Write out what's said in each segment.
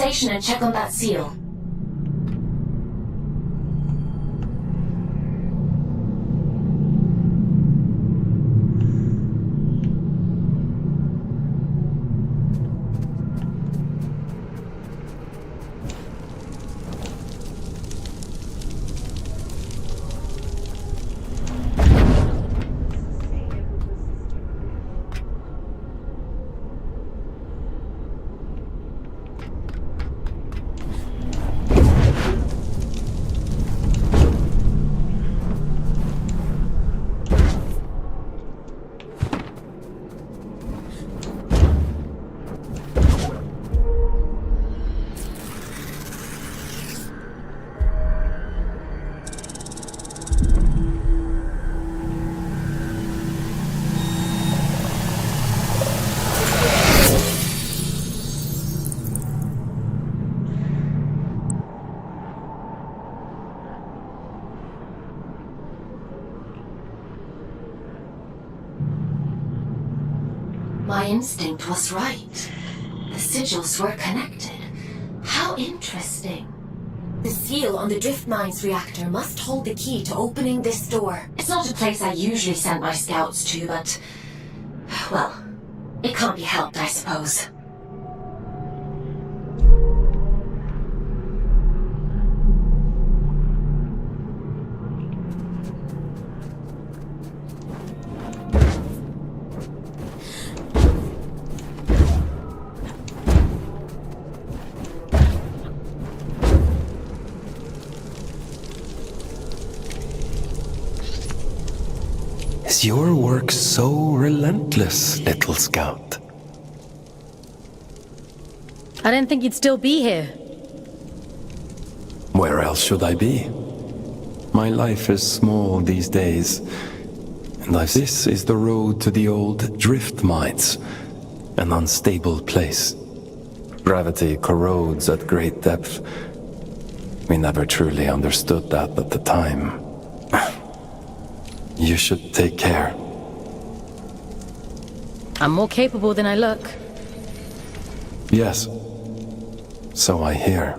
station and check on that seal. My instinct was right. The sigils were connected. How interesting. The seal on the drift mines reactor must hold the key to opening this door. It's not a place I usually send my scouts to, but... well, it can't be helped, I suppose. Is your work so relentless, little scout? I didn't think you'd still be here. Where else should I be? My life is small these days, and this is the road to the old drift mines, an unstable place. Gravity corrodes at great depth. We never truly understood that at the time. You should take care. I'm more capable than I look. Yes, so I hear.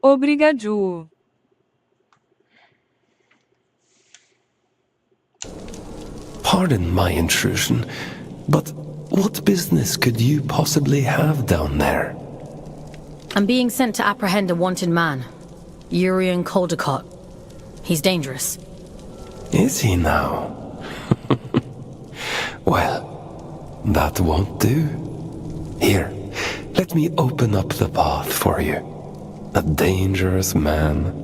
Obrigado. Pardon my intrusion, but what business could you possibly have down there? I'm being sent to apprehend a wanted man. Urian Caldecott. He's dangerous. Is he now? Well, that won't do. Here, let me open up the path for you. A dangerous man.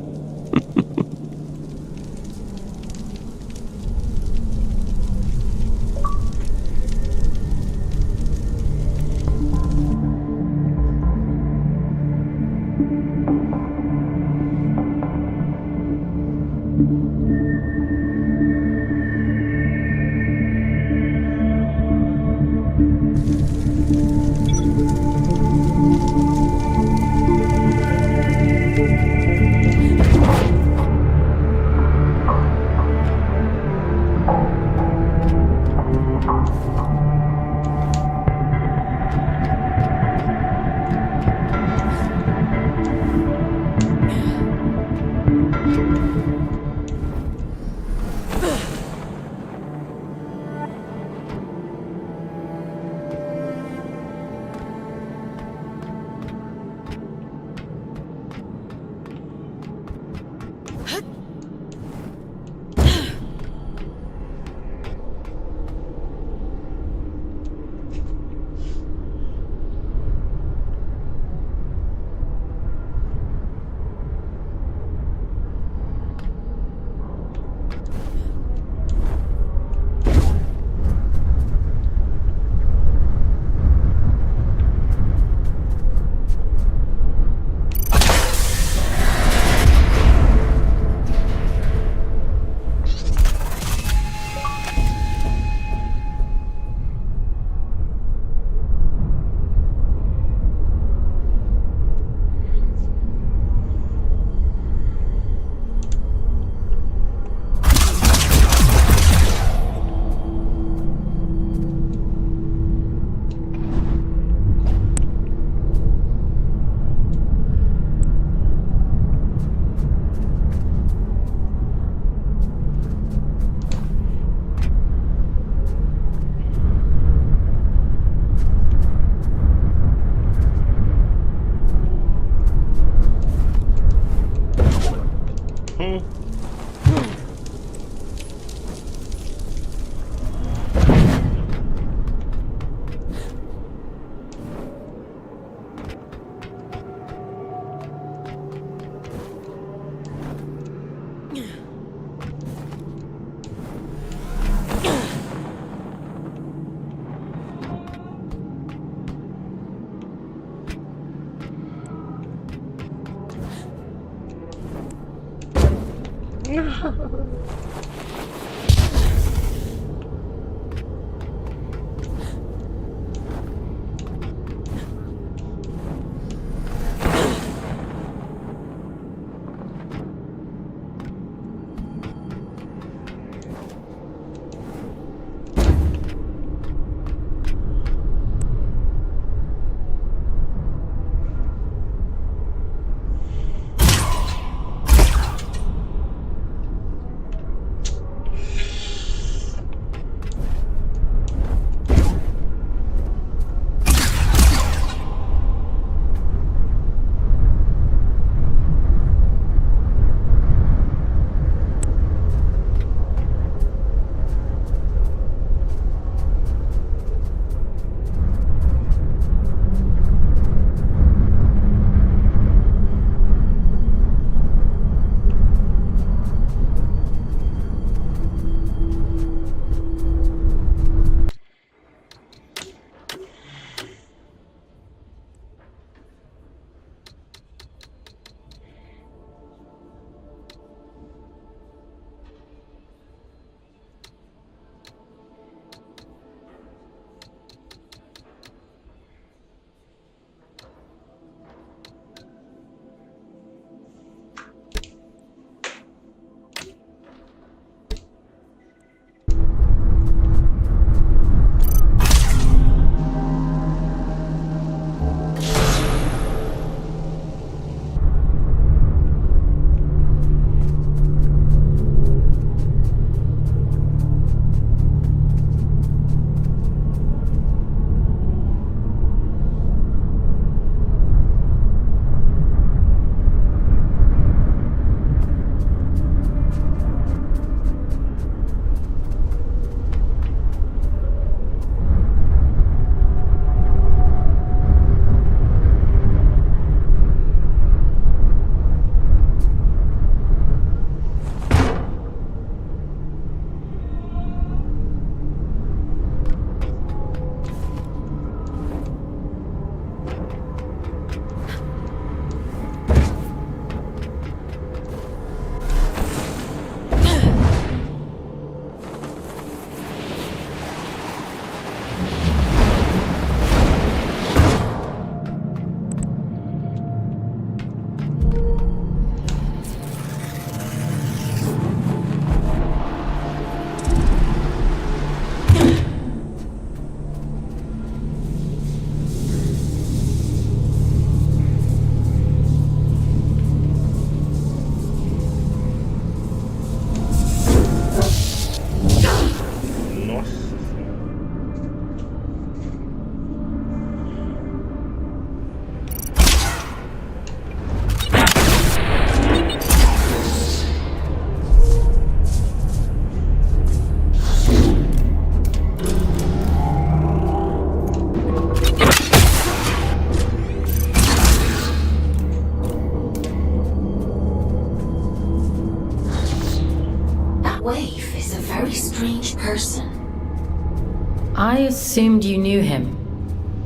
I assumed you knew him.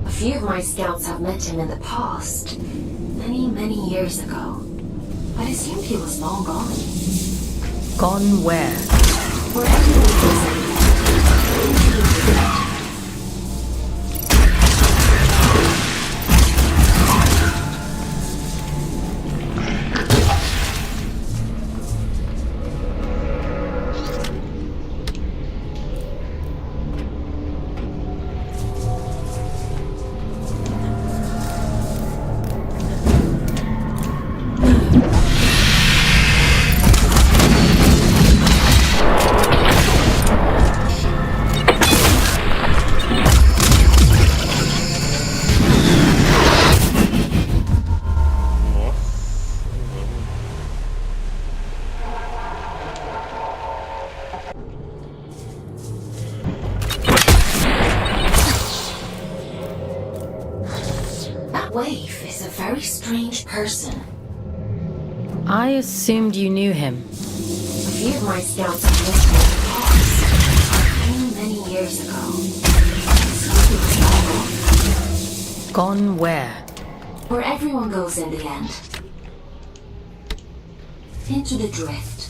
A few of my scouts have met him in the past. Many, many years ago. I'd assumed he was long gone. Gone where? Where everyone was. Waif is a very strange person. I assumed you knew him. A few of my scouts have met him in the past. Many, many years ago. Gone where? Where everyone goes in the end. Into the drift.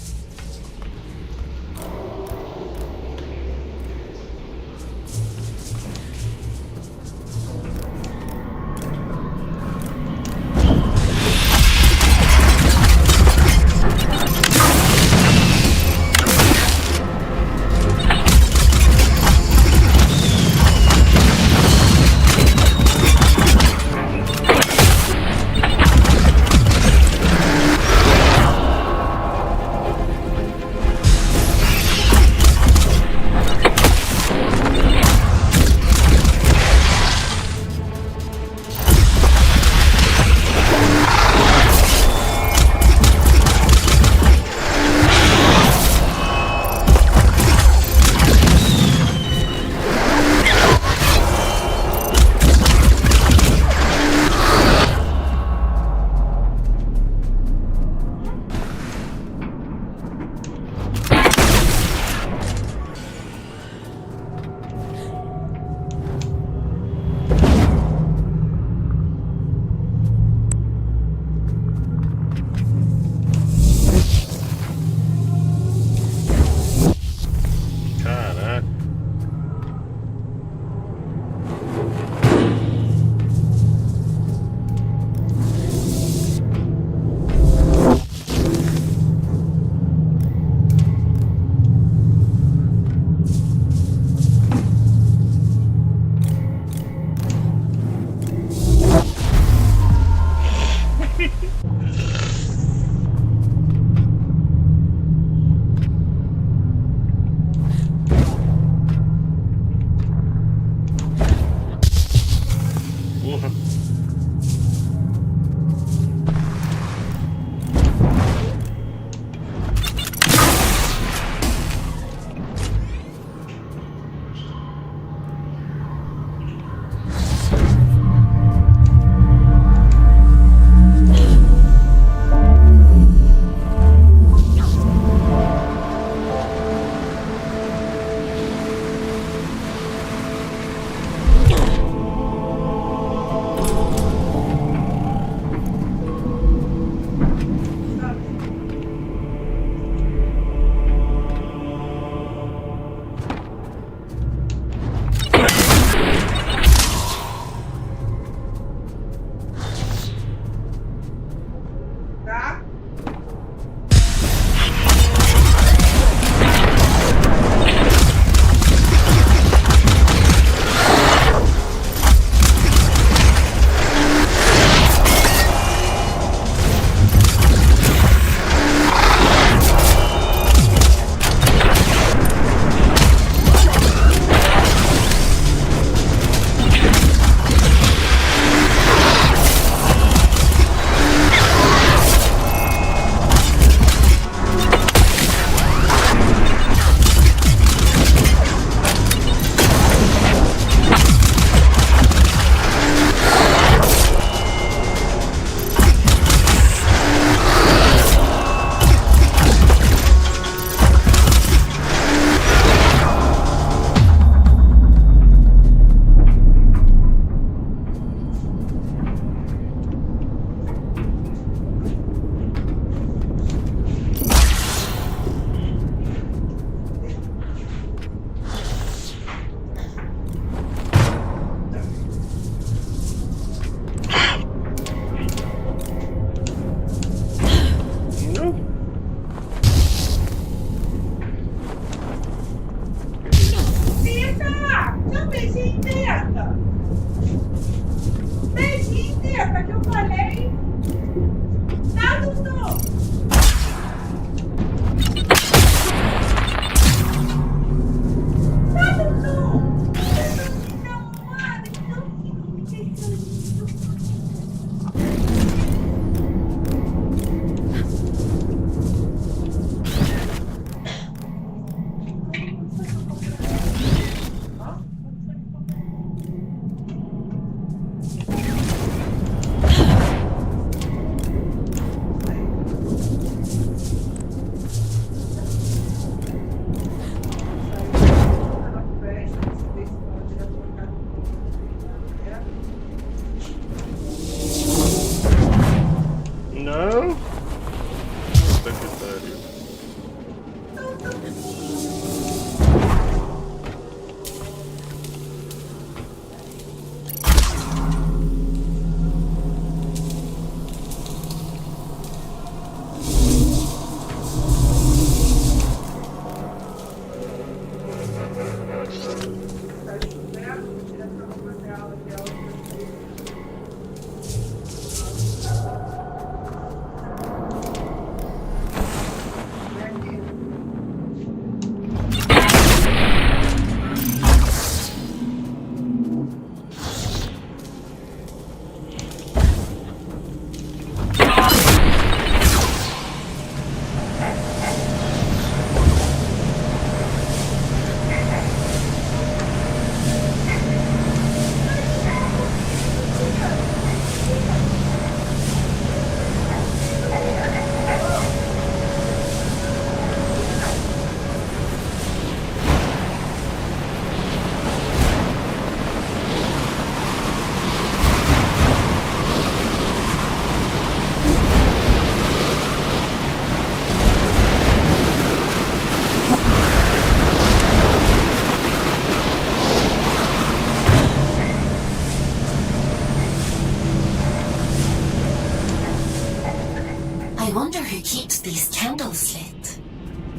I wonder who keeps these candles lit.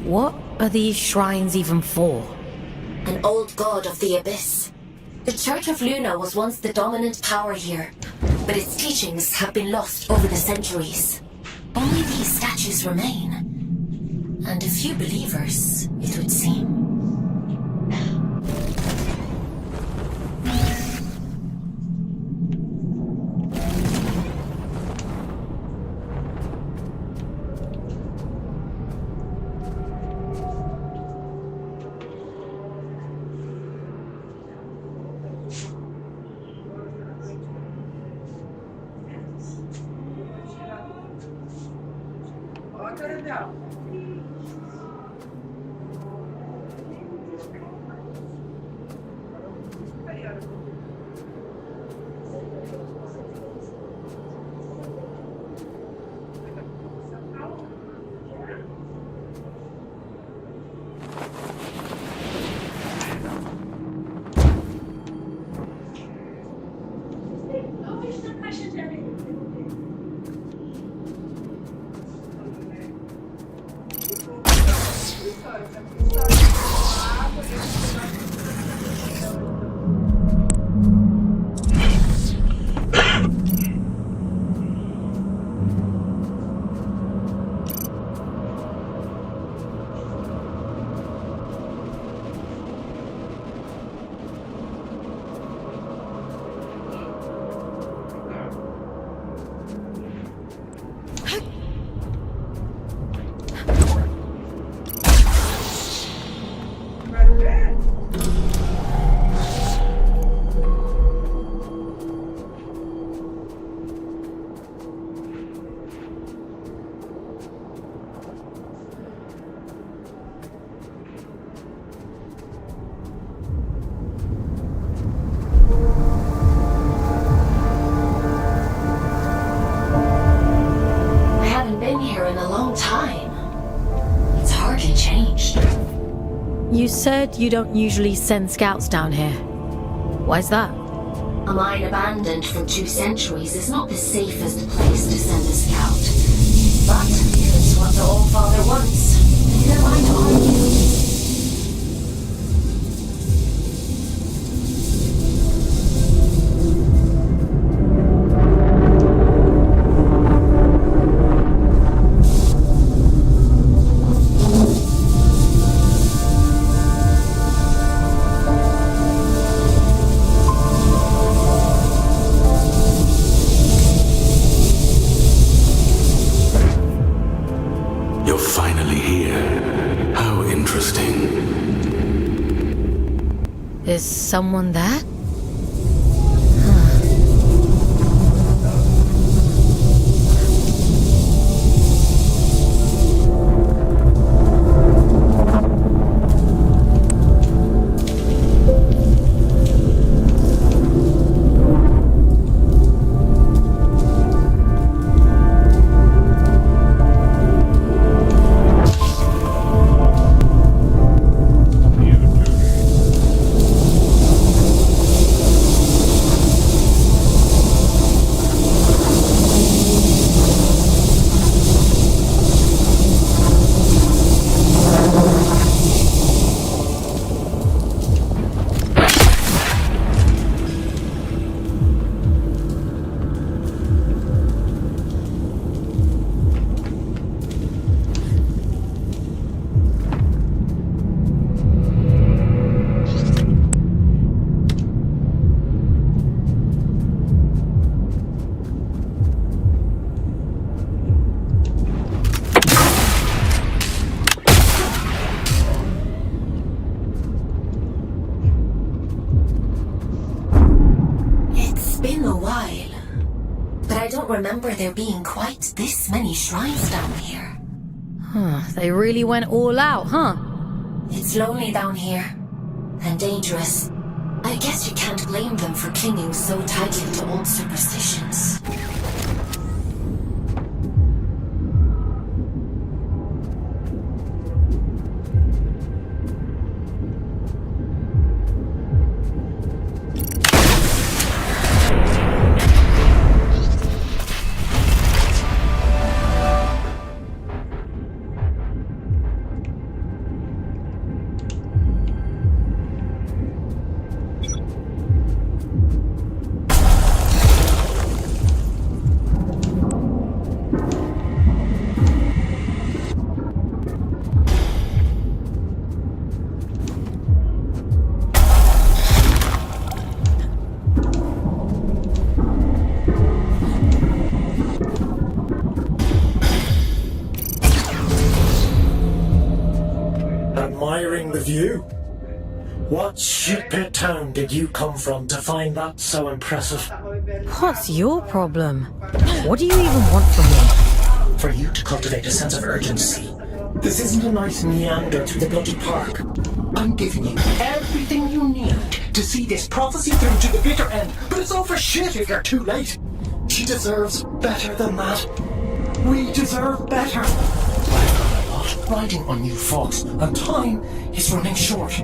What are these shrines even for? An old god of the abyss. The Church of Luna was once the dominant power here, but its teachings have been lost over the centuries. Only these statues remain. And a few believers, it would seem. You said you don't usually send scouts down here. Why's that? A mine abandoned for 2 centuries is not the safest place to send a scout. But if it's what the All-Father wants, who am I to argue? Is someone there? Remember there being quite this many shrines down here. They really went all out, huh? It's lonely down here. And dangerous. I guess you can't blame them for clinging so tightly to old superstitions. with you? What shitpit town did you come from to find that so impressive? What's your problem? What do you even want from me? For you to cultivate a sense of urgency. This isn't a nice meander through the bloody park. I'm giving you everything you need to see this prophecy through to the bitter end, but it's all for shit if you're too late. She deserves better than that. We deserve better. I've got a lot riding on you folks, and time is running short.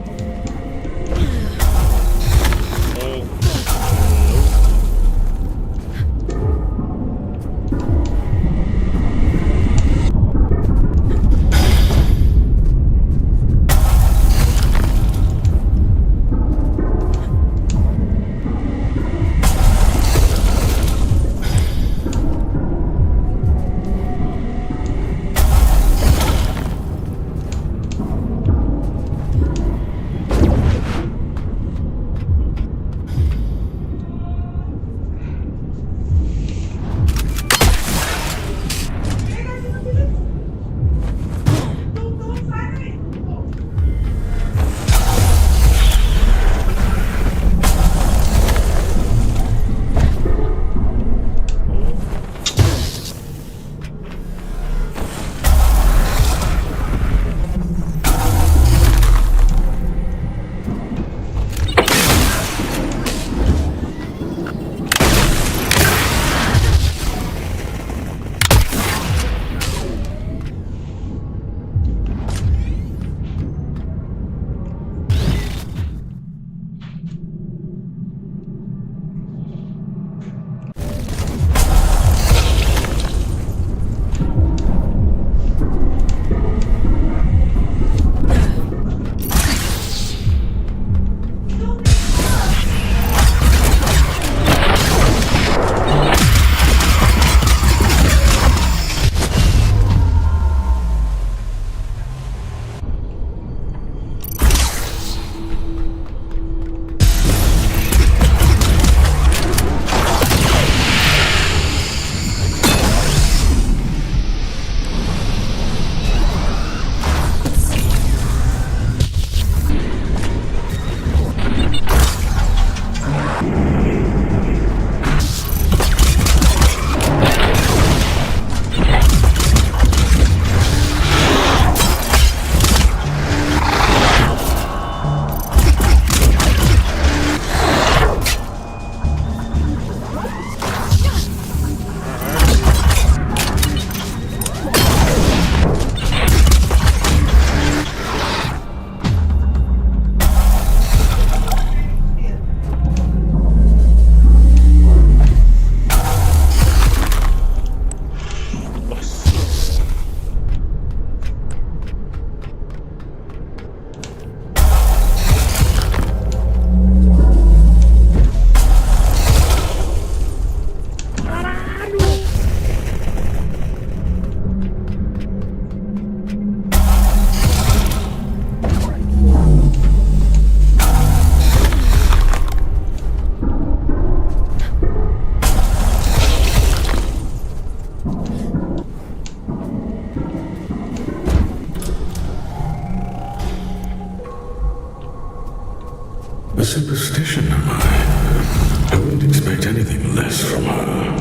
A superstition, am I? I wouldn't expect anything less from her.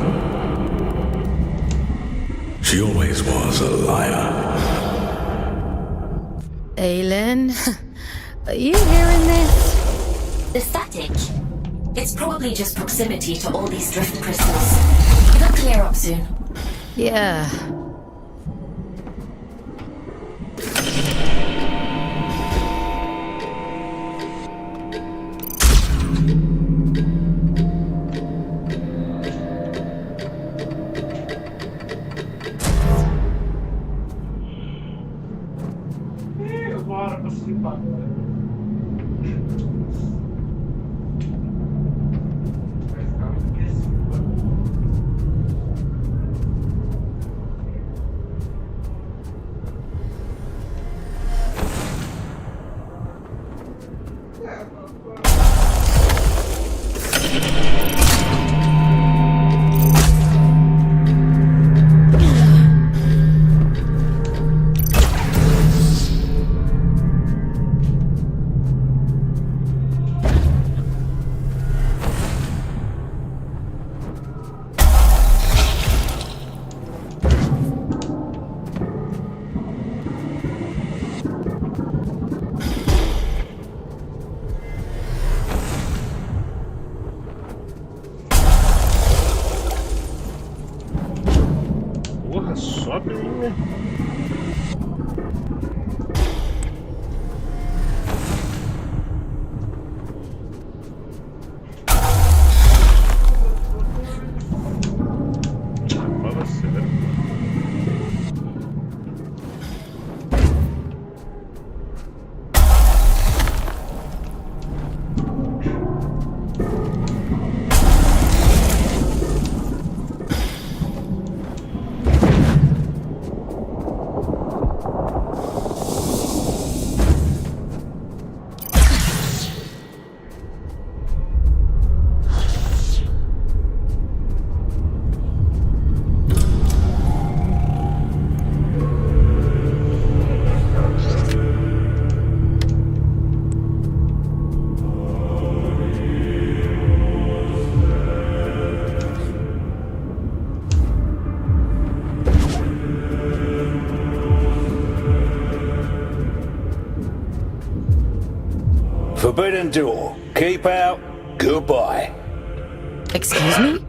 She always was a liar. Aylin, are you hearing this? The static. It's probably just proximity to all these drift crystals. It'll clear up soon. Yeah. Sobe aí, né? Fala sério. Forbidden door. Keep out. Goodbye. Excuse me?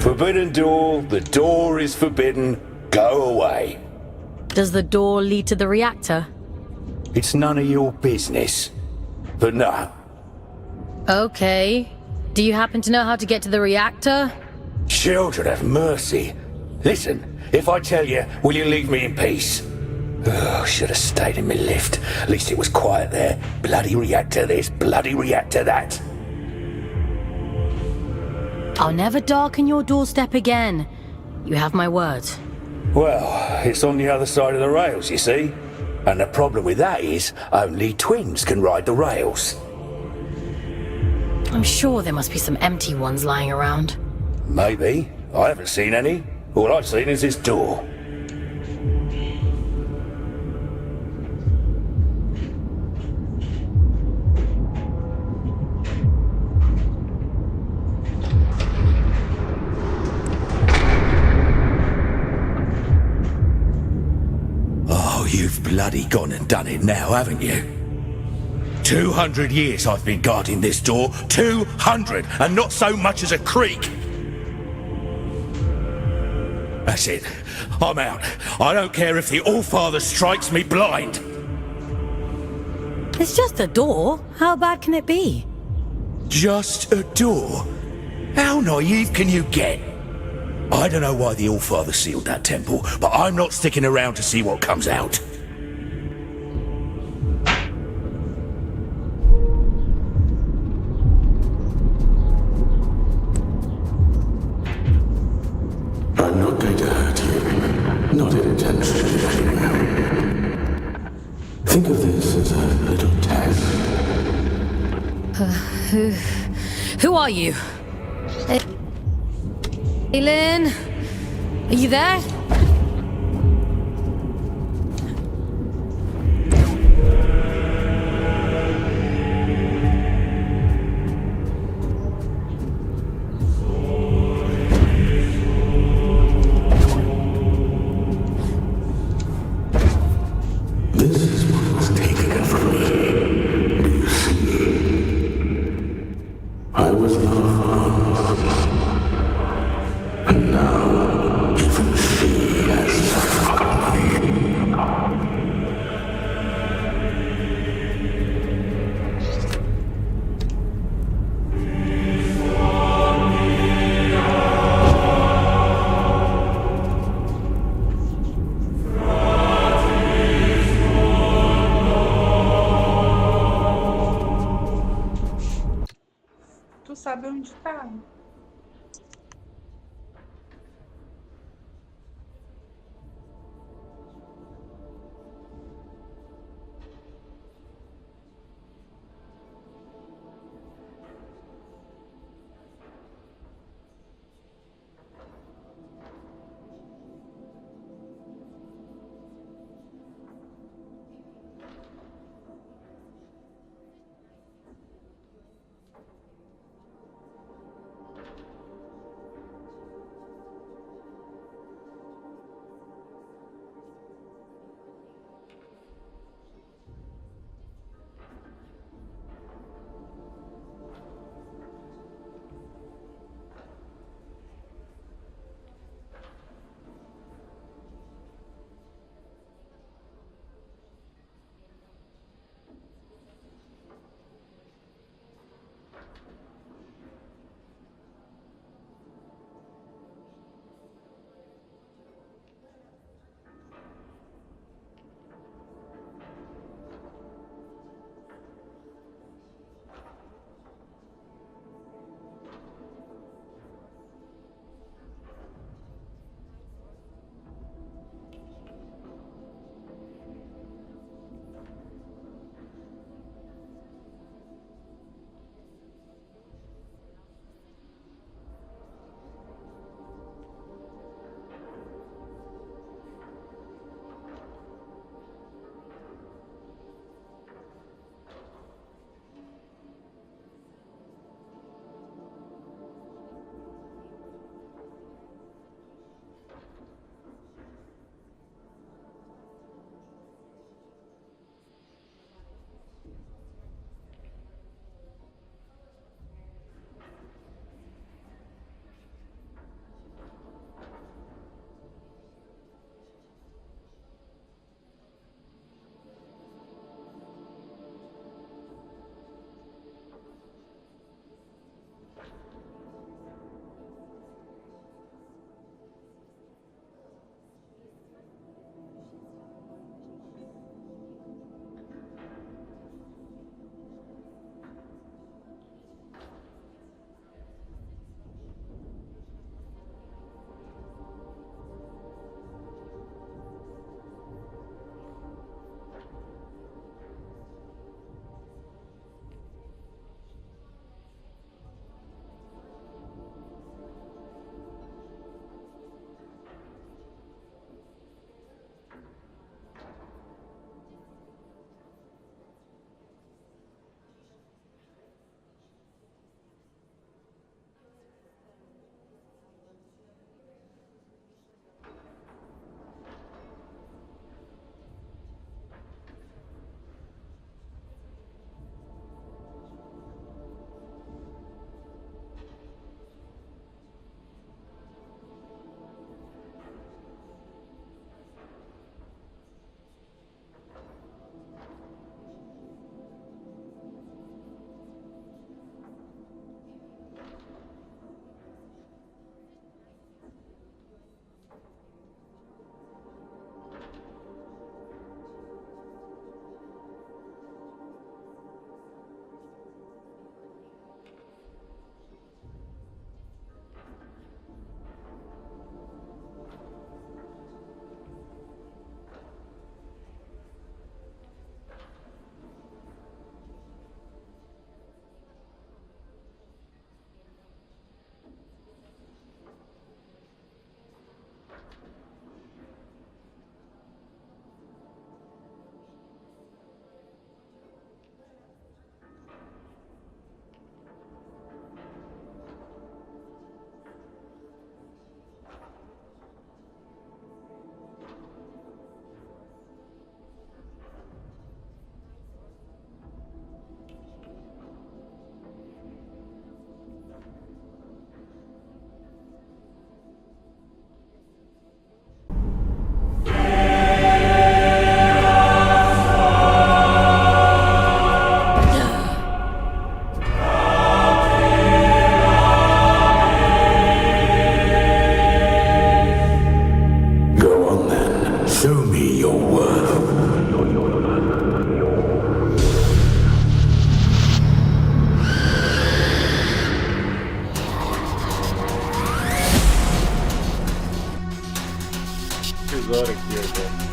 Forbidden door. The door is forbidden. Go away. Does the door lead to the reactor? It's none of your business. But no. Okay. Do you happen to know how to get to the reactor? Children have mercy. Listen, if I tell you, will you leave me in peace? Oh, should have stayed in my lift. At least it was quiet there. Bloody reactor this, bloody reactor that. I'll never darken your doorstep again. You have my word. Well, it's on the other side of the rails, you see. And the problem with that is, only twins can ride the rails. I'm sure there must be some empty ones lying around. Maybe. I haven't seen any. All I've seen is this door. Oh, you've bloody gone and done it now, haven't you? 200 years I've been guarding this door. 200! And not so much as a creak! That's it. I'm out. I don't care if the Allfather strikes me blind. It's just a door. How bad can it be? Just a door? How naive can you get? I don't know why the Allfather sealed that temple, but I'm not sticking around to see what comes out. I'm not going to hurt you. Not intentionally, anyway. Think of this as a little test. Who are you? Hey, Lynn? Are you there? This is what was taken from me. Do you see? I was loved. And now, even she tesouro aqui, velho.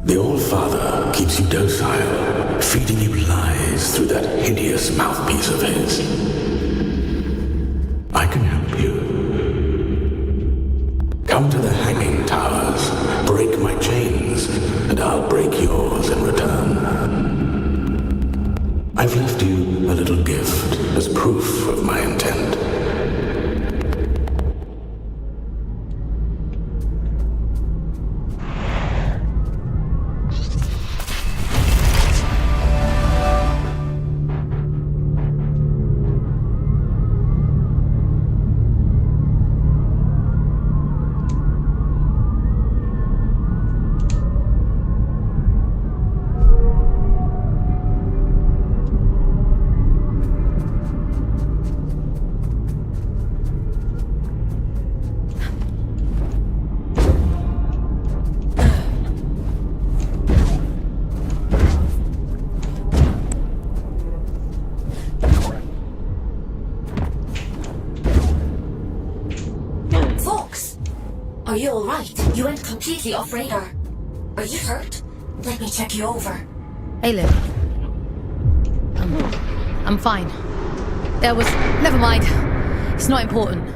The All-Father keeps you docile, feeding you lies through that hideous mouthpiece of his. I can help you. Come to the Hanging Towers, break my chains, and I'll break yours in return. I've left you a little gift as proof of my intent. Are you alright? You went completely off radar. Are you hurt? Let me check you over. Hey, Lily. I'm fine. Never mind. It's not important.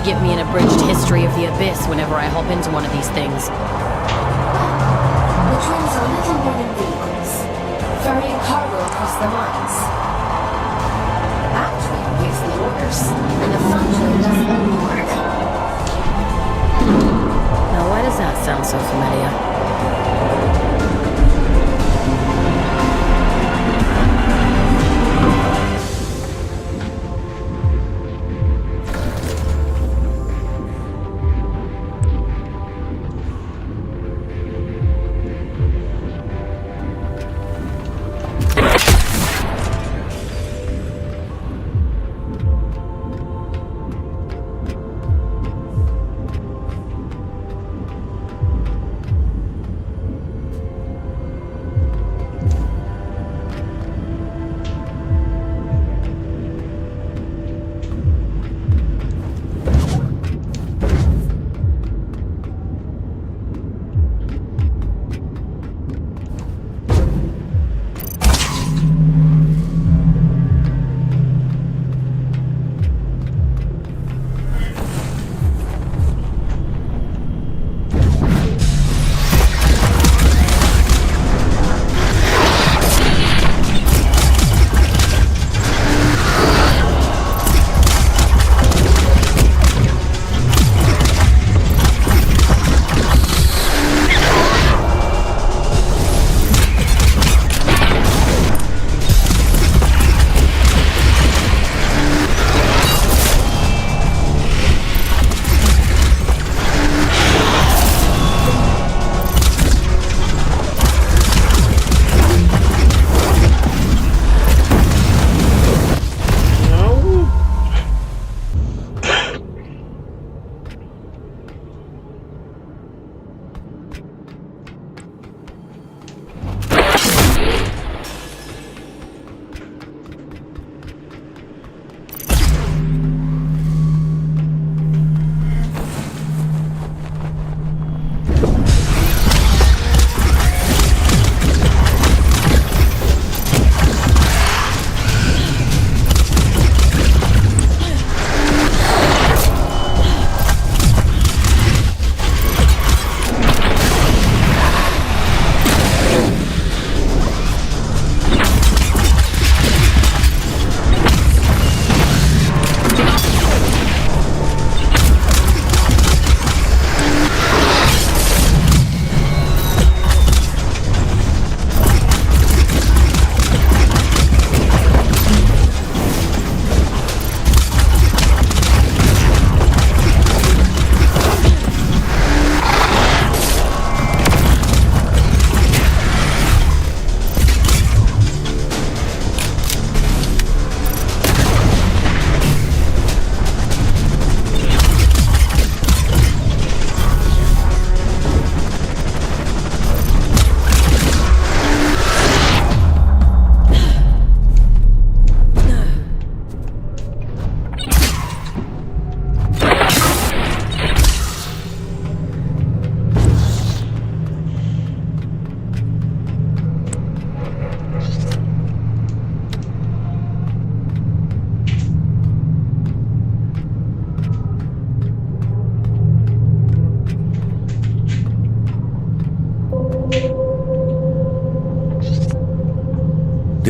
Give me an abridged history of the Abyss whenever I hop into one of these things. The twins are little more than vehicles, ferrying cargo across the mines. That twin gives the orders, and the front twin does all the work. Now, why does that sound so familiar?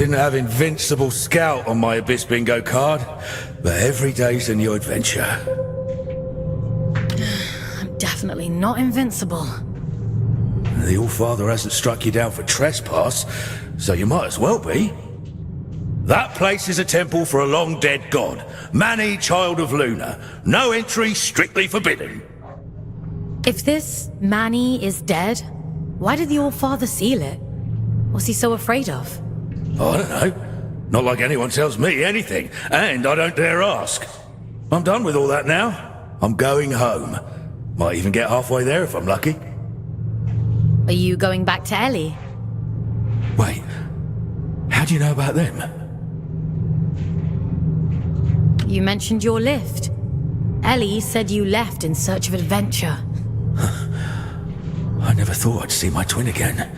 didn't have Invincible Scout on my Abyss Bingo card, but every day's a new adventure. I'm definitely not invincible. The Allfather hasn't struck you down for trespass, so you might as well be. That place is a temple for a long-dead god, Mani, Child of Luna. No entry, strictly forbidden. If this Manny is dead, why did the Allfather seal it? What's he so afraid of? I don't know. Not like anyone tells me anything, and I don't dare ask. I'm done with all that now. I'm going home. Might even get halfway there if I'm lucky. Are you going back to Ellie? Wait, how do you know about them? You mentioned your lift. Ellie said you left in search of adventure. I never thought I'd see my twin again.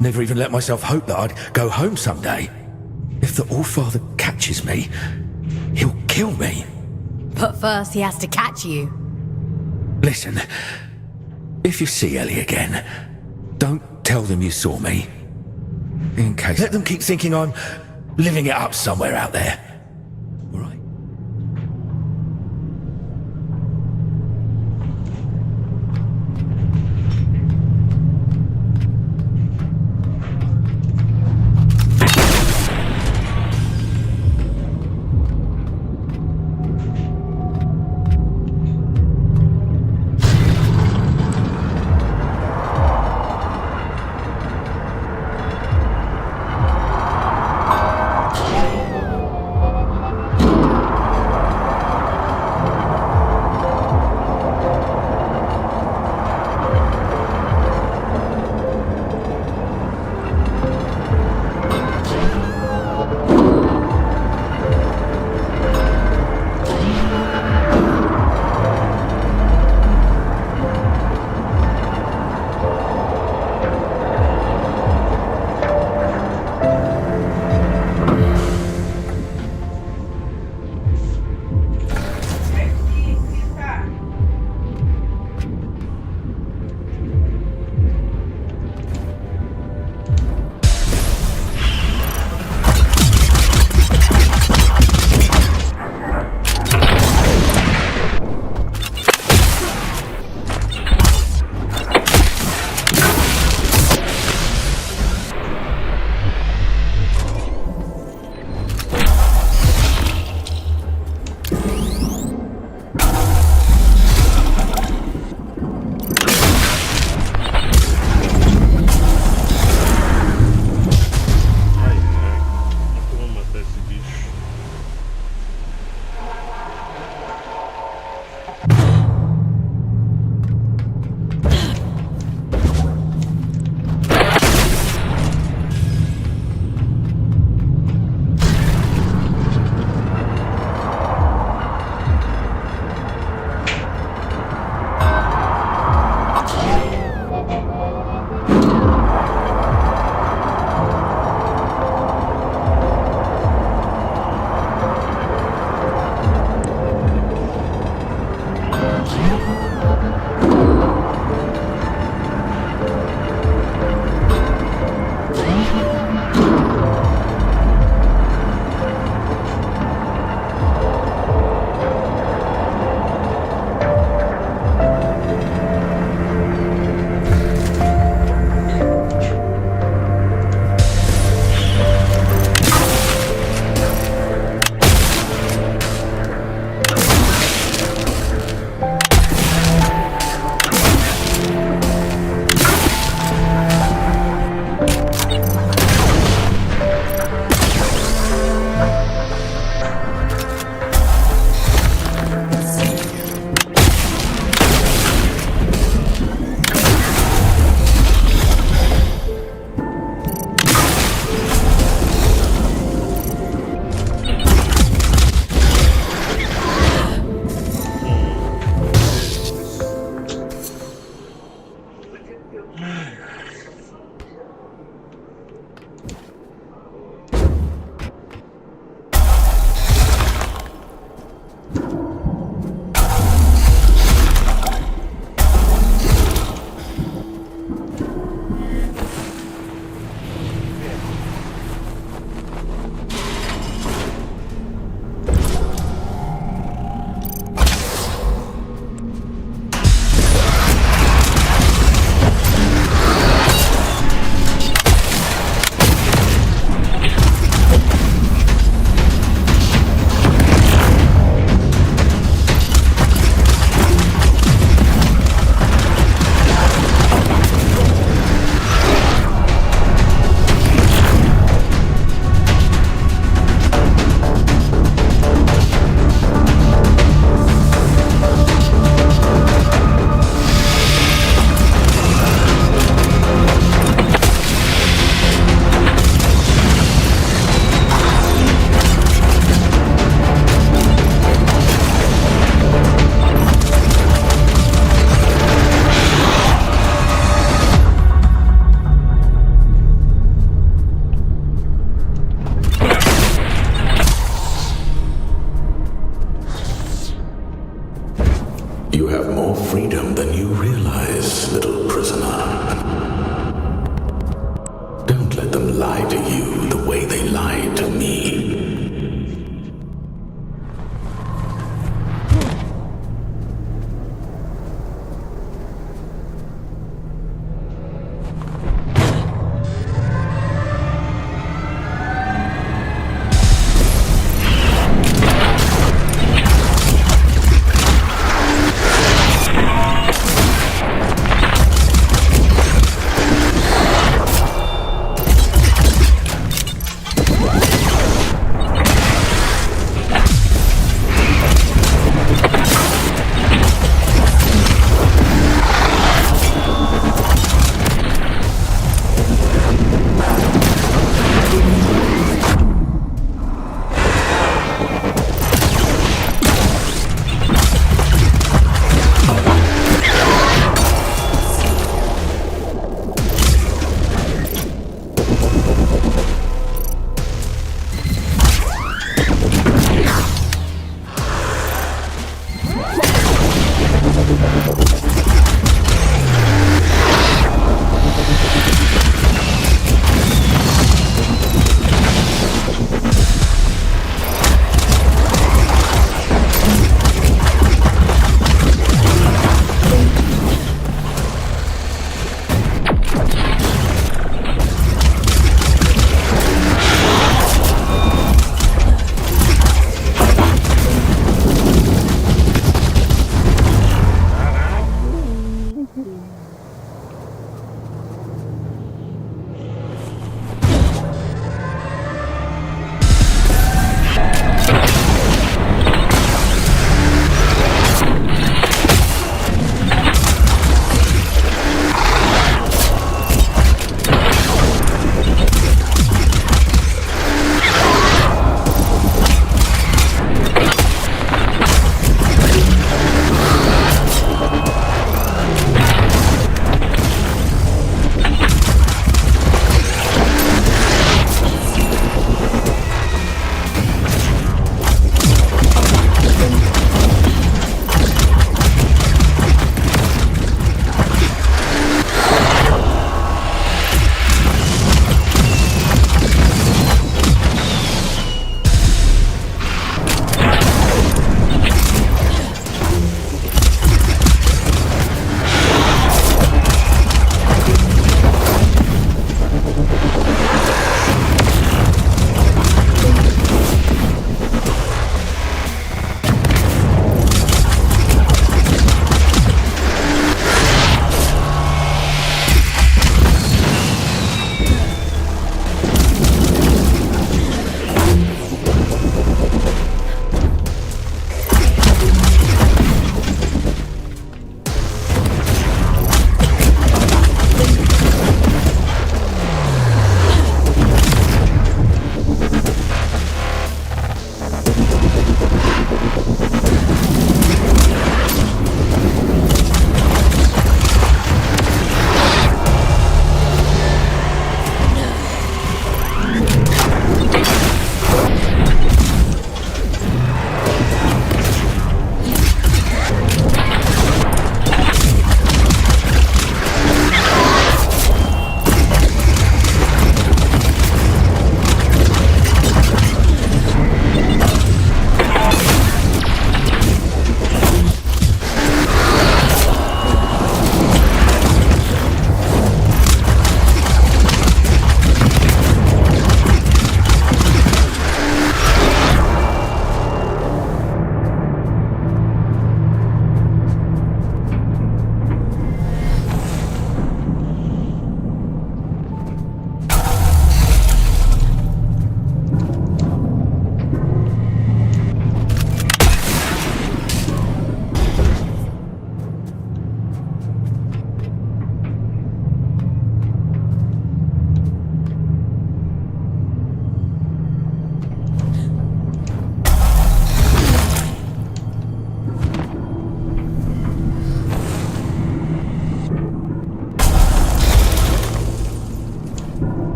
Never even let myself hope that I'd go home someday. If the Allfather catches me, he'll kill me. But first he has to catch you. Listen, if you see Ellie again, don't tell them you saw me. In case... Let them keep thinking I'm living it up somewhere out there. All right?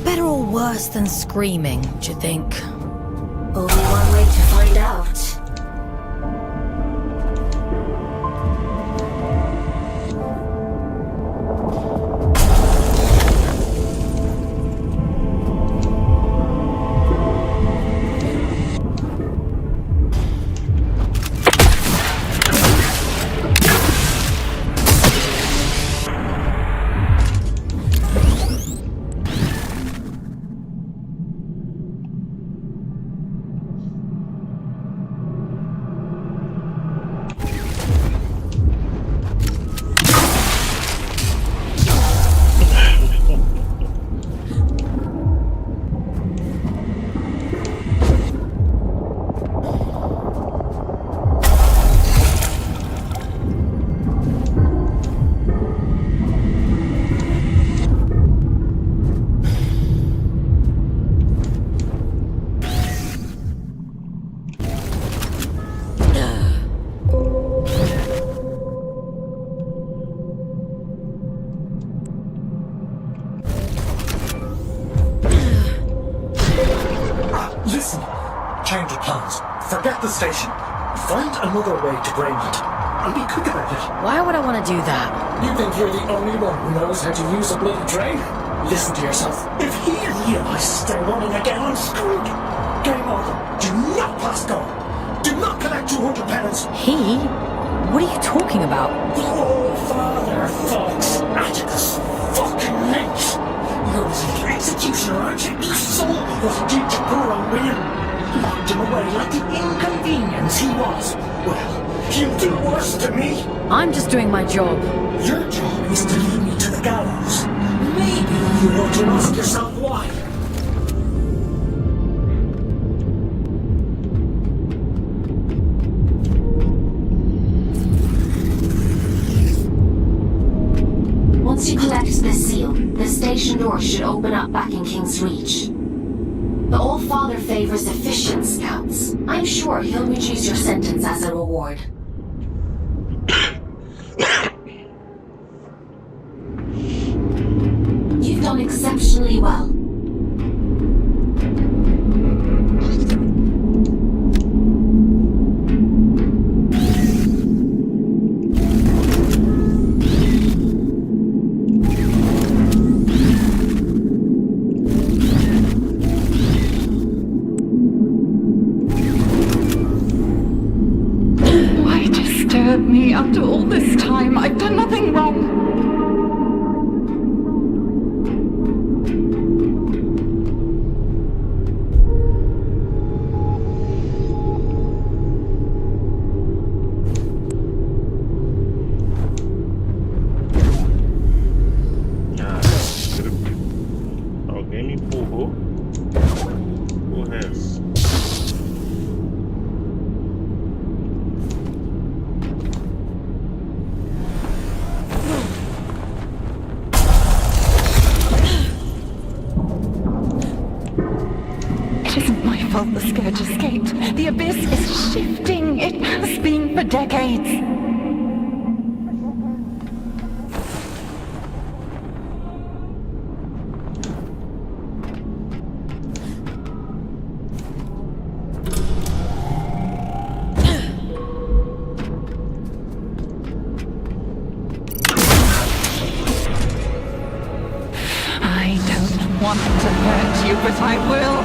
better or worse than screaming, do you think? Only one way to find out. Listen, change of plans. Forget the station. Find another way to Greymount. And be quick about it. Why would I want to do that? You think you're the only one who knows how to use a bloody train? Listen to yourself. If he realizes they're running again, I'm screwed. Game over. Do not pass go. Do not collect 200 pounds. He? What are you talking about? The old father, folks. Atticus fucking Lynch. You're his little executioner, aren't you? You saw what he did to poor old William. Locked him away like the inconvenience he was. Well, he'll do worse to me. I'm just doing my job. Your job is to lead me to the gallows. Maybe you want to ask yourself why. Once you collect this seal, the station door should open up back in King's Reach. The All-Father favors efficient scouts. I'm sure he'll reduce your sentence as a reward. You've done exceptionally well. Why disturb me after all this time? I've done nothing wrong. Alguém me empurrou. Porra, é essa? It isn't my fault the Scourge escaped. The Abyss is shifting. It has been for decades. I don't want to hurt you, but I will.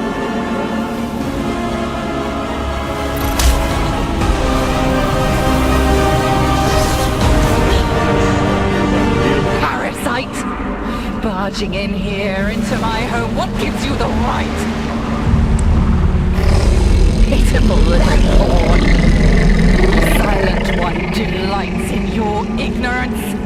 Parasite! Barging in here into my home, what gives you the right? Pitiful little pawn. The silent one delights in your ignorance.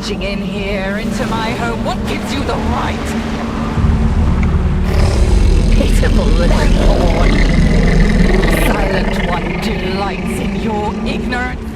barging in here into my home? What gives you the right? Pitiful little pawn. Silent One delights in your ignorance.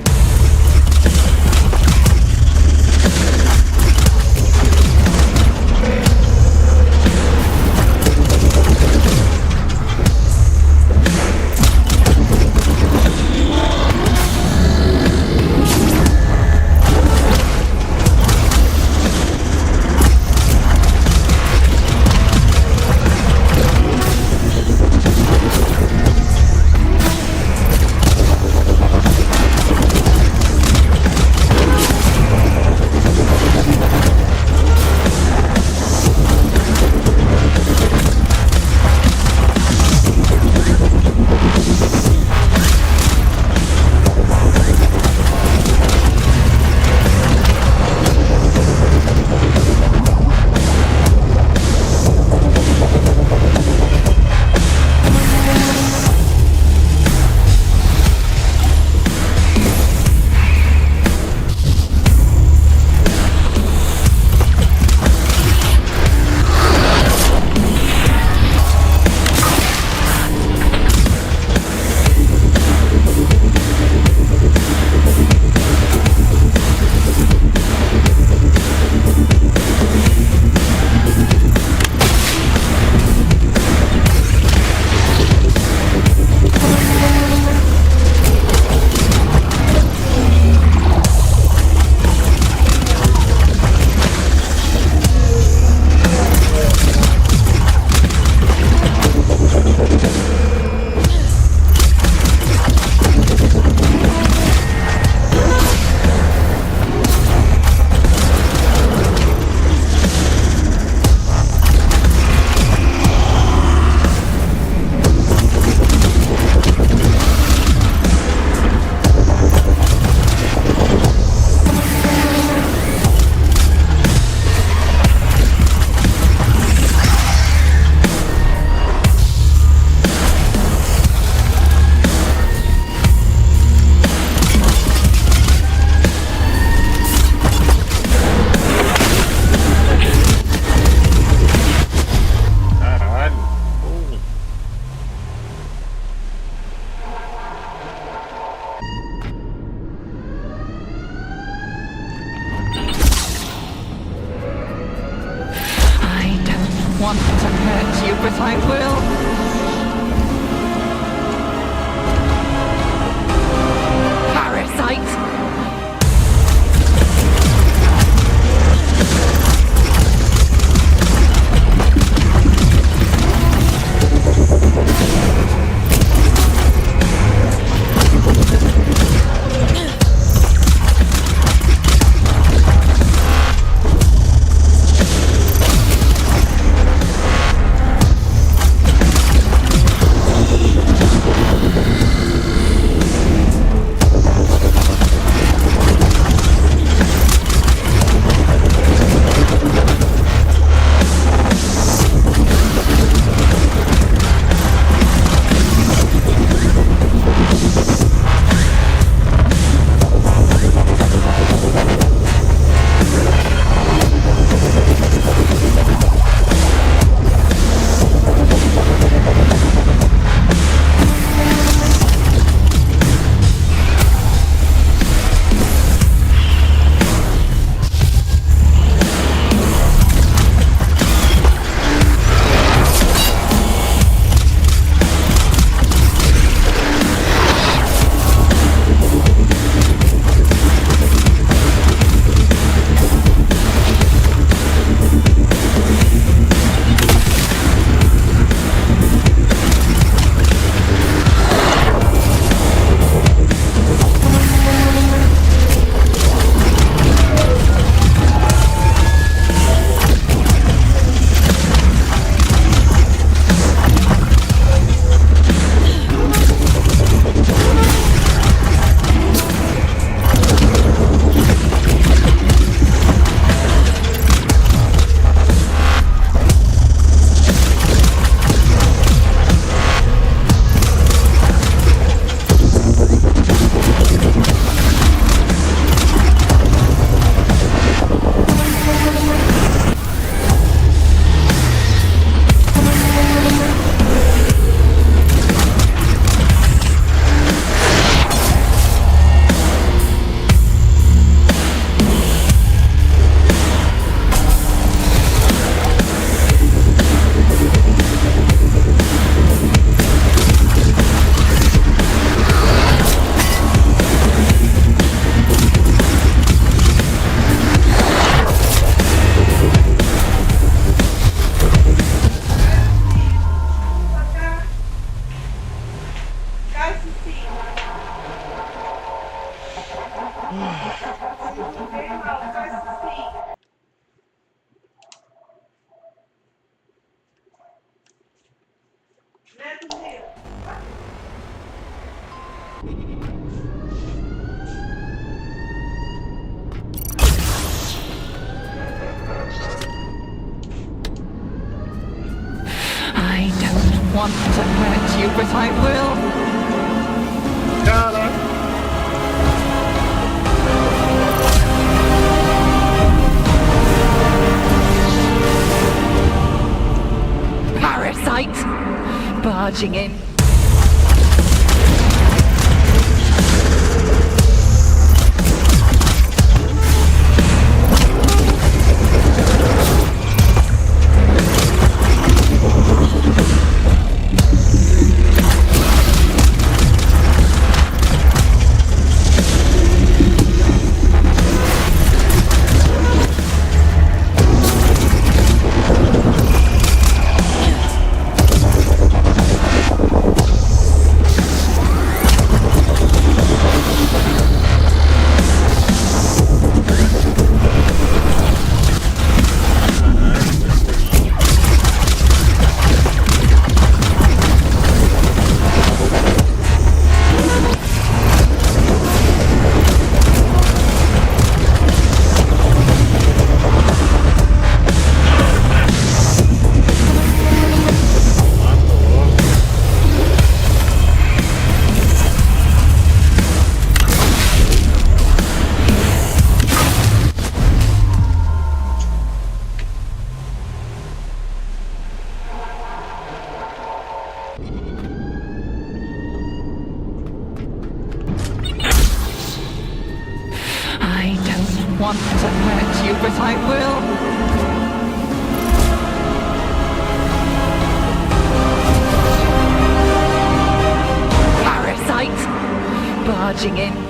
Want to hurt you, but I will. Parasite! I don't want to hurt you, but I will. Parasite! Barging in. I don't want to hurt you, but I will. Parasite! Barging in.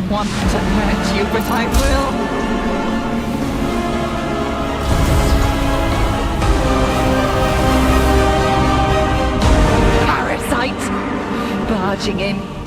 want to hurt you, but I will. Parasite! Barging in.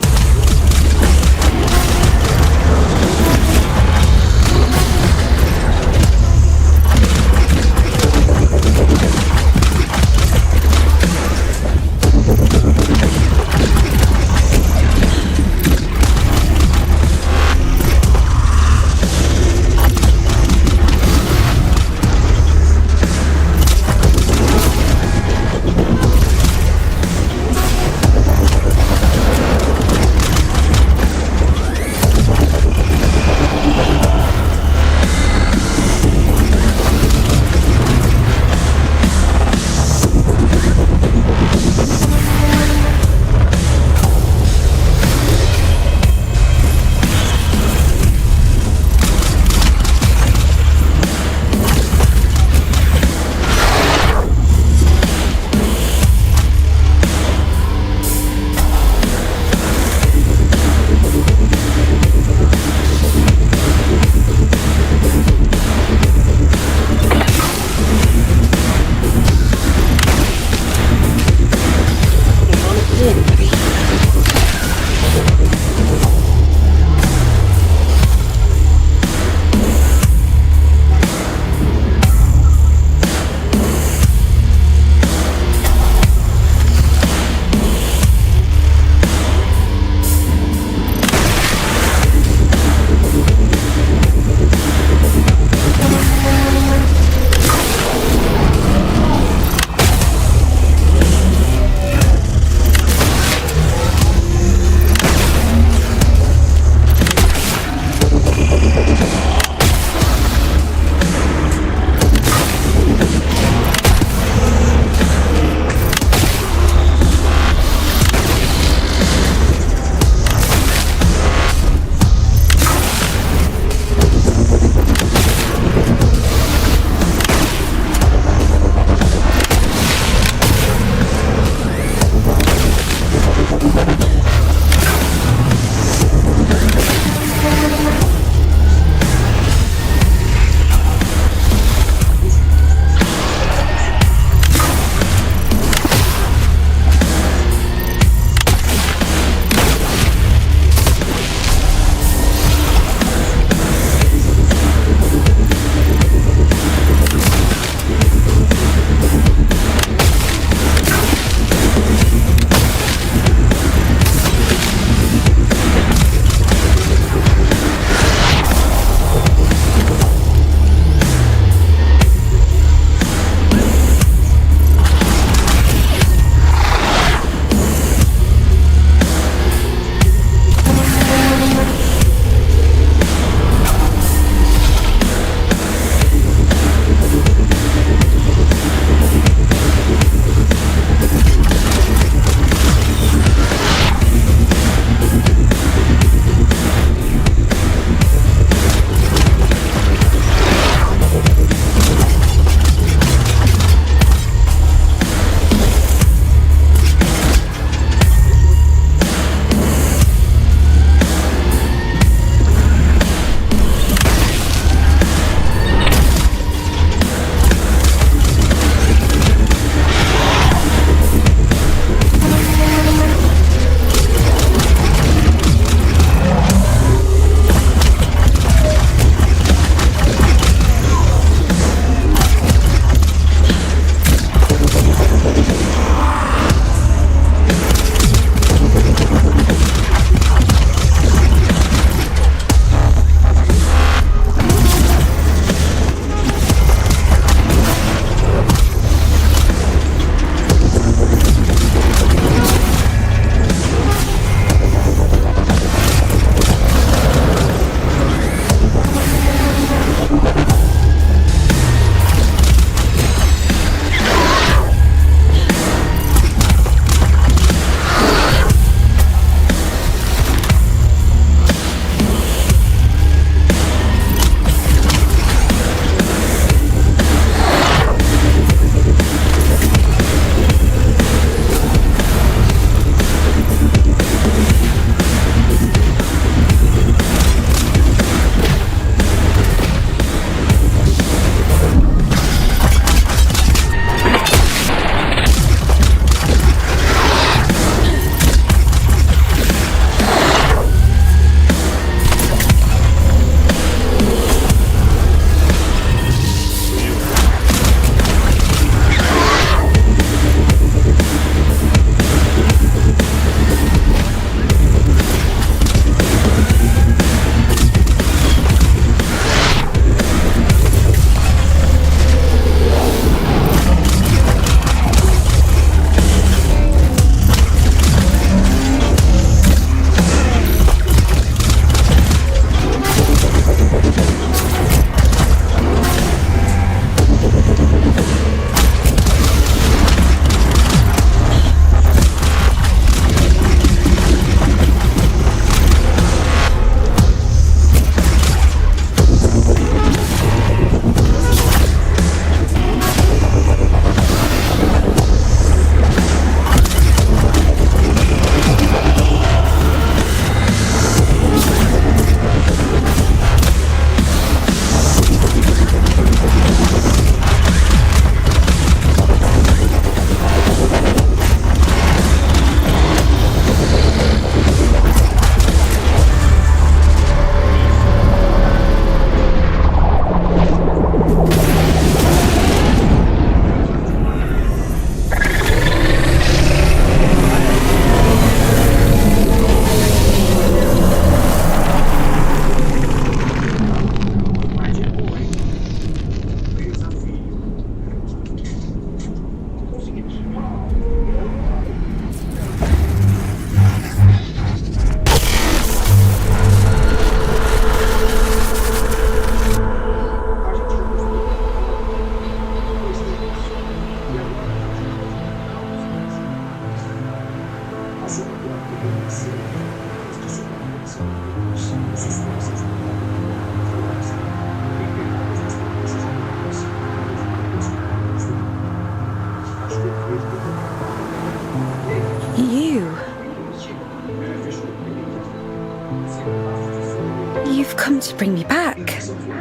You've come to bring me back,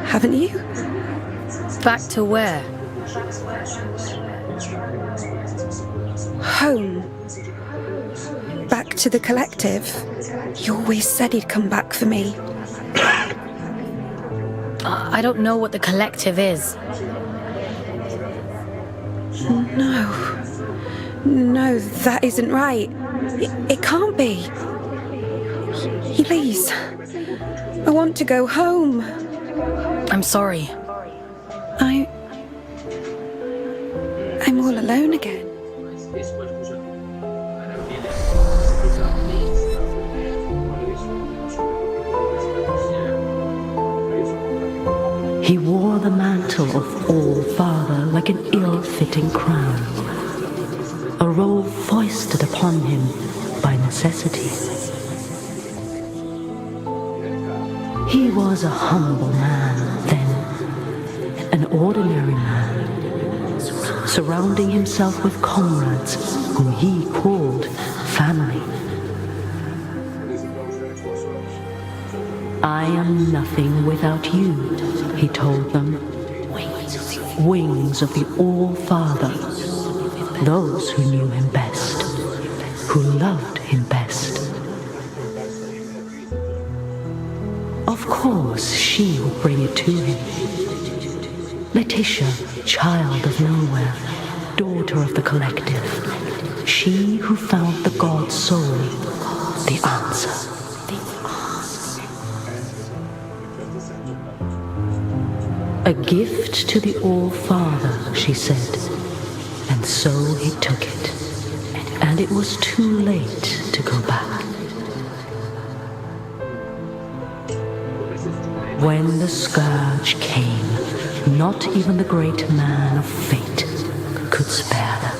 haven't you? Back to where? Home. Back to the collective. You always said he'd come back for me. I don't know what the collective is. No, that isn't right. It can't be. Please. I want to go home. I'm sorry. I'm all alone again. He wore the mantle of All-Father like an ill-fitting crown, a role foisted upon him by necessity. He was a humble man then, an ordinary man, surrounding himself with comrades whom he called family. I am nothing without you, he told them. Wings of the All-Father, those who knew him best, who loved him best. Of course, she would bring it to him. Letitia, child of nowhere, daughter of the collective, she who found the God soul, the answer. A gift to the All-Father, she said, and so he took it, and it was too late to go back. When the scourge came, not even the great man of fate could spare them.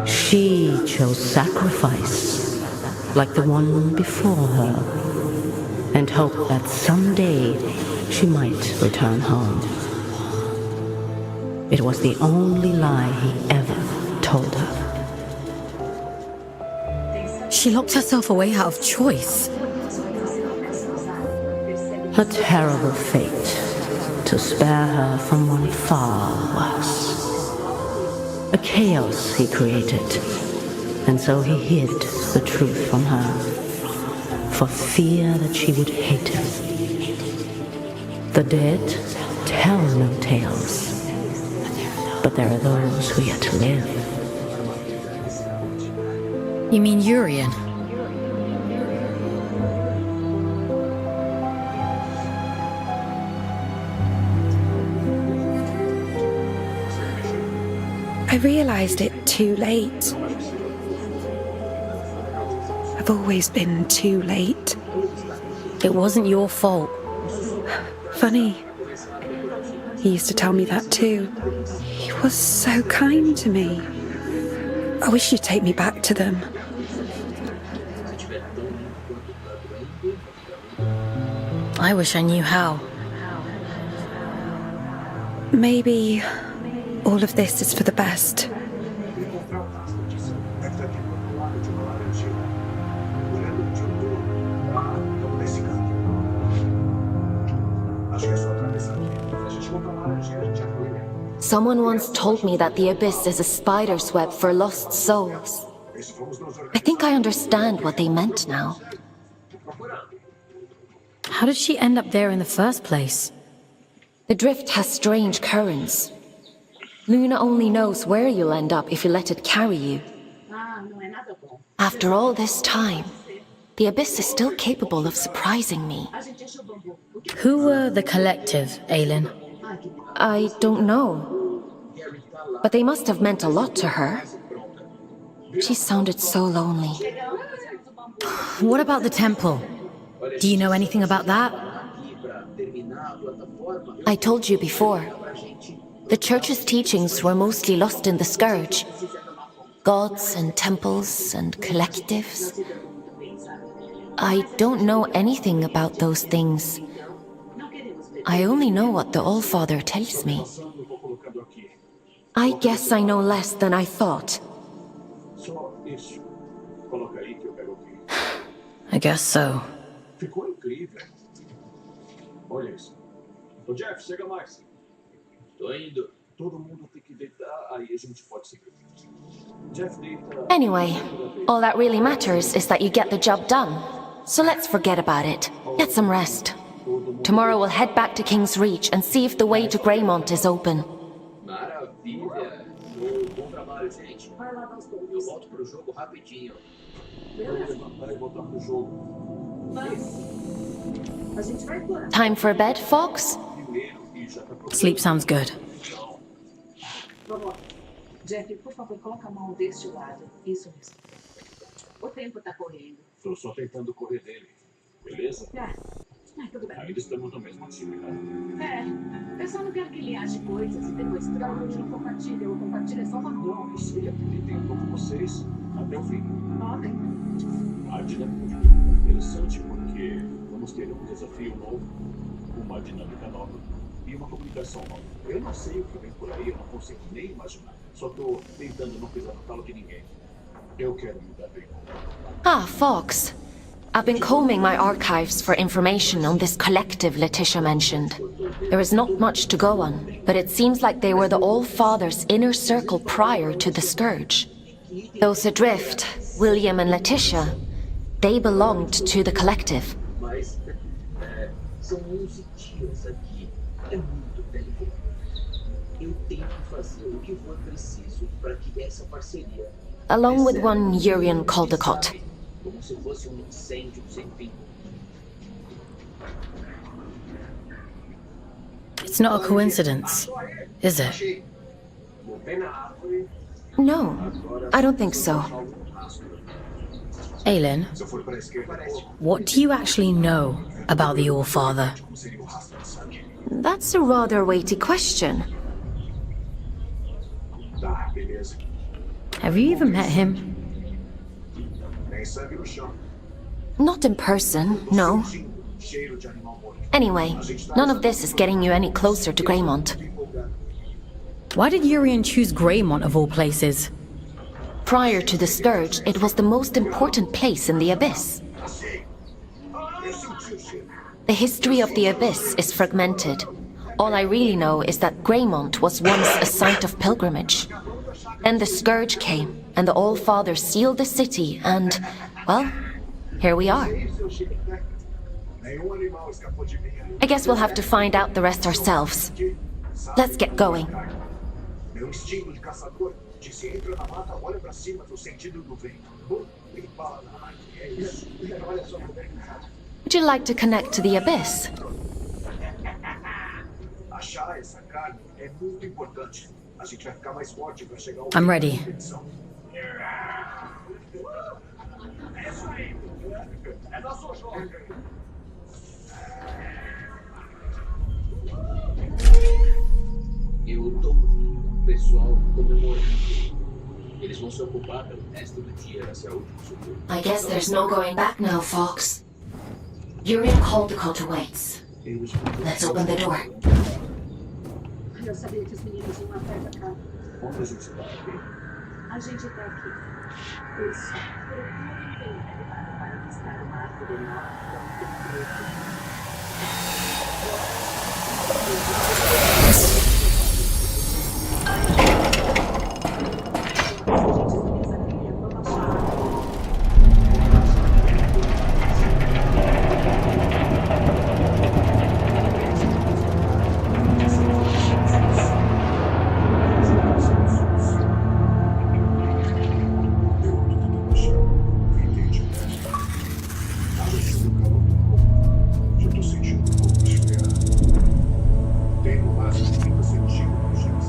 She chose sacrifice, like the one before her, and hoped that someday she might return home. It was the only lie he ever told her. She locked herself away out of choice. A terrible fate to spare her from one far worse. A chaos he created, and so he hid the truth from her, for fear that she would hate him. The dead tell no tales, but there are those who yet live. You mean Urian? I realized it too late. I've always been too late. It wasn't your fault. Funny. He used to tell me that too. He was so kind to me. I wish you'd take me back to them. I wish I knew how. Maybe all of this is for the best. Someone once told me that the Abyss is a spider's web for lost souls. I think I understand what they meant now. How did she end up there in the first place? The drift has strange currents. Luna only knows where you'll end up if you let it carry you. After all this time, the Abyss is still capable of surprising me. Who were the collective, Aylin? I don't know. But they must have meant a lot to her. She sounded so lonely. What about the temple? Do you know anything about that? I told you before. The Church's teachings were mostly lost in the Scourge. Gods and temples and collectives. I don't know anything about those things. I only know what the Allfather tells me. I guess I know less than I thought. I guess so. Ficou incrível. Olha isso. Ô Jeff, chega mais. Tô indo. Todo mundo tem que deitar, aí a gente pode seguir. Jeff deita. Anyway, all that really matters is that you get the job done. So let's forget about it. Get some rest. Tomorrow we'll head back to King's Reach and see if the way to Greymont is open. Maravilha. Bom trabalho, gente. Eu volto pro jogo rapidinho. Vai voltar pro jogo. Time for bed, Fox? Sleep sounds good. Jeff, por favor, coloca a mão deste lado. Isso mesmo. O tempo tá correndo. Tô só tentando correr dele. Beleza? Tudo bem. Ainda estamos no mesmo time, né? Eu só não quero que ele ache coisas e depois troque. Eu compartilho só uma mão. Eu sei, acreditei em todos vocês até o fim. Ok. A dinâmica de grupo é interessante porque vamos ter um desafio novo, uma dinâmica nova e uma comunicação nova. Eu não sei o que vem por aí, eu não consigo nem imaginar. Só tô tentando não pisar no calo de ninguém. Eu quero me dar bem. Ah, Fox. I've been combing my archives for information on this collective Letitia mentioned. There is not much to go on, but it seems like they were the All-Father's inner circle prior to the Scourge. Those adrift, William and Letitia, they belonged to the collective. Mas são 11 dias aqui. É muito tempo. Eu tenho que fazer o que for preciso para que essa parceria. Along with one Urian Caldecott. Como se fosse incêndio sem fim. It's not a coincidence, is it? No, I don't think so. Aylin, what do you actually know about the Allfather? That's a rather weighty question. Have you even met him? Not in person, no. Anyway, none of this is getting you any closer to Greymont. Why did Urian choose Greymont of all places? Prior to the Scourge, it was the most important place in the Abyss. The history of the Abyss is fragmented. All I really know is that Greymont was once a site of pilgrimage. Then the Scourge came, and the All-Father sealed the city, and, well, here we are. I guess we'll have to find out the rest ourselves. Let's get going. Would you like to connect to the Abyss? I'm ready. Eu tô ouvindo o pessoal comemorando. Eles vão se ocupar pelo resto do dia nessa última socorro. I guess there's no going back now, Fox. Urian Caldecott awaits. Let's open the door. Eu sabia que os meninos iam atrás da casa. Onde a gente tá aqui? A gente tá aqui. Isso. Procurem bem para conquistar o arco de nós.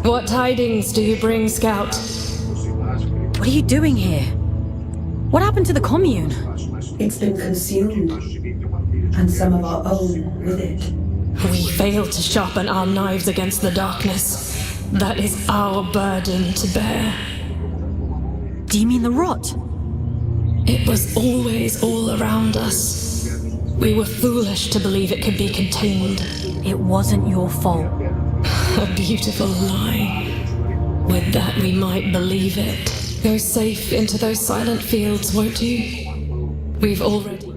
What tidings do you bring, Scout? What are you doing here? What happened to the commune? It's been consumed. and some of our own with it. We fail to sharpen our knives against the darkness. That is our burden to bear. Do you mean the rot? It was always all around us. We were foolish to believe it could be contained. It wasn't your fault. A beautiful lie. With that, we might believe it. Go safe into those silent fields, won't you? We've already...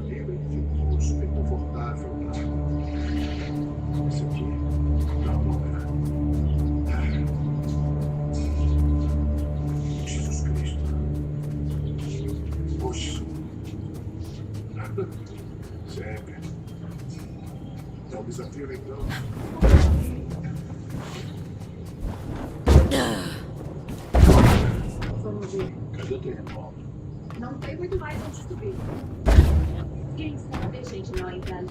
Sempre. É um desafio legal. Vamos ver. Cadê o terremoto? Não tem muito mais onde subir. Quem sabe a gente não engaja.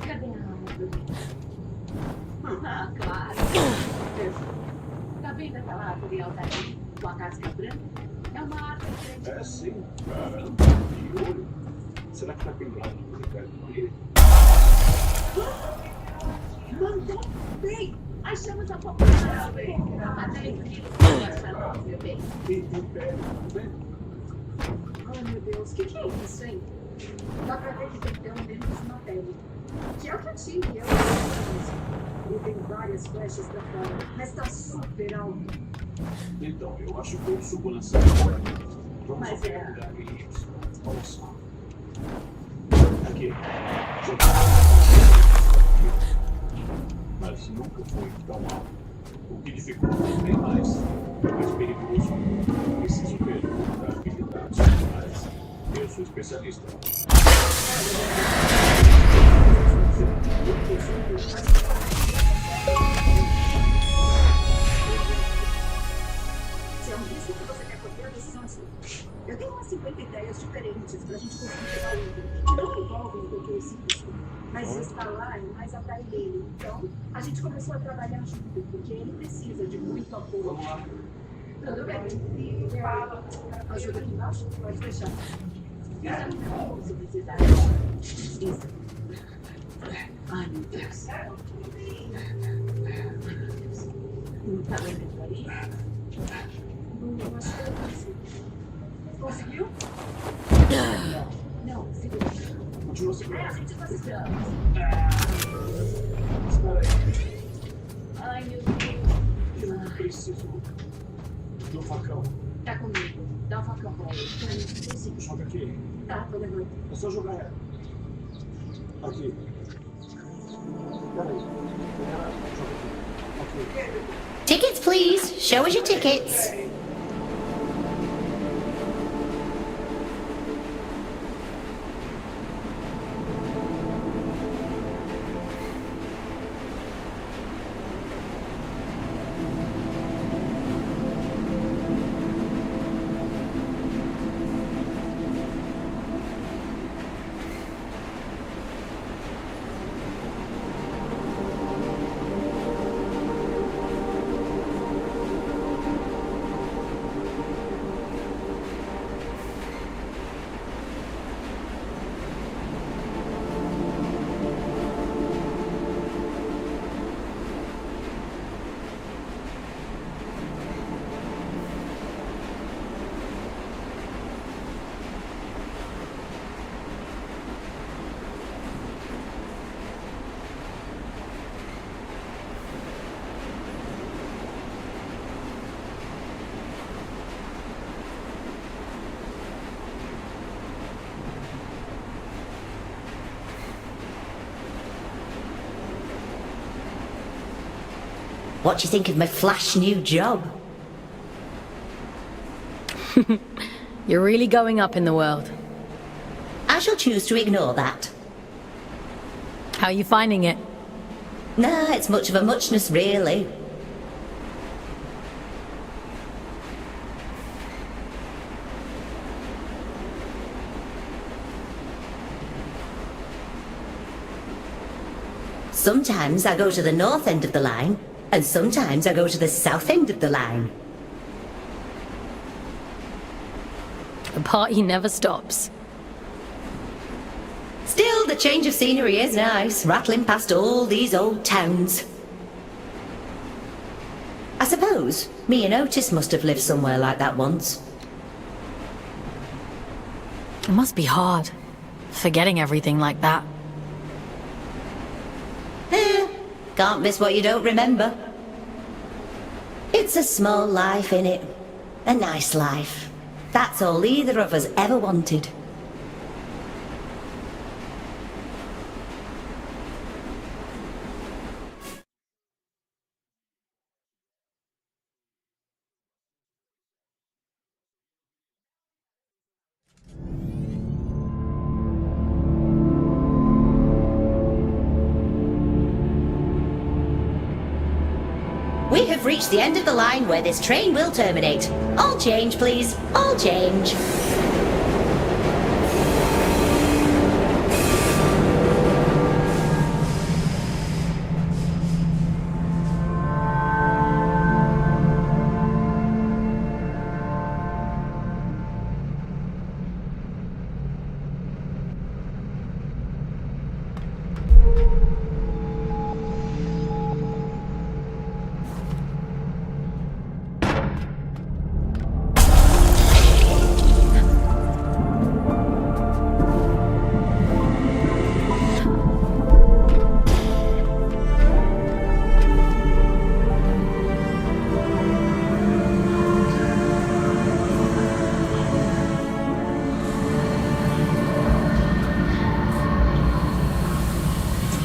Cadê a árvore? Ah, claro. Tá vendo aquela árvore alta ali, com a casca branca? É uma árvore grande. É sim, caramba. E olho. Será que tá pendurado no lugar dele? Mandou bem! As chamas apavoraram bem. A 10 quilos de bem. E tem pé, tá vendo? Oh, meu Deus, o que é isso, hein? Dá pra ver que tem pelo menos uma pele. Que é o que eu tive, Ele tem várias flechas pra fora, mas tá super alto. Então, eu acho que eu subo nessa. Vamos Mas ao é. lugar e olha só. Aqui. Mas nunca foi tão alto. O que dificulta bem mais, mais perigoso. Preciso ver das habilidades. Mas eu sou especialista. Se é um risco que você quer correr a distância, eu tenho umas 50 ideias diferentes pra gente conseguir pegar o livro, que não envolvem o Dr. Simpson, mas instalar é mais atrás dele. Então, a gente começou a trabalhar junto, porque ele precisa de muito apoio. Vamos lá. Tudo bem. Ajuda aqui embaixo? Pode deixar. Se precisar. Isso. Ai, meu Deus. Tá vendo aí? Não, acho que eu consigo. Conseguiu? Não, segura. Continua segurando. A gente tá segurando. Espera aí. Ai, meu Deus. Eu preciso do facão. Tá comigo. Dá um facão pra ele. Joga aqui. Tá, tô levando. É só jogar ela. Aqui. Peraí. Joga aqui. Aqui. Tickets, please. Show us your tickets. What do you think of my flash new job? You're really going up in the world. I shall choose to ignore that. How are you finding it? Nah, it's much of a muchness, really. Sometimes I go to the north end of the line, and sometimes I go to the south end of the line. The party never stops. the change of scenery is nice, rattling past all these old towns. I suppose me and Otis must have lived somewhere like that once. It must be hard, forgetting everything like that. Can't miss what you don't remember. It's a small life, innit? A nice life. That's all either of us ever wanted. We have reached the end of the line where this train will terminate. All change, please. All change.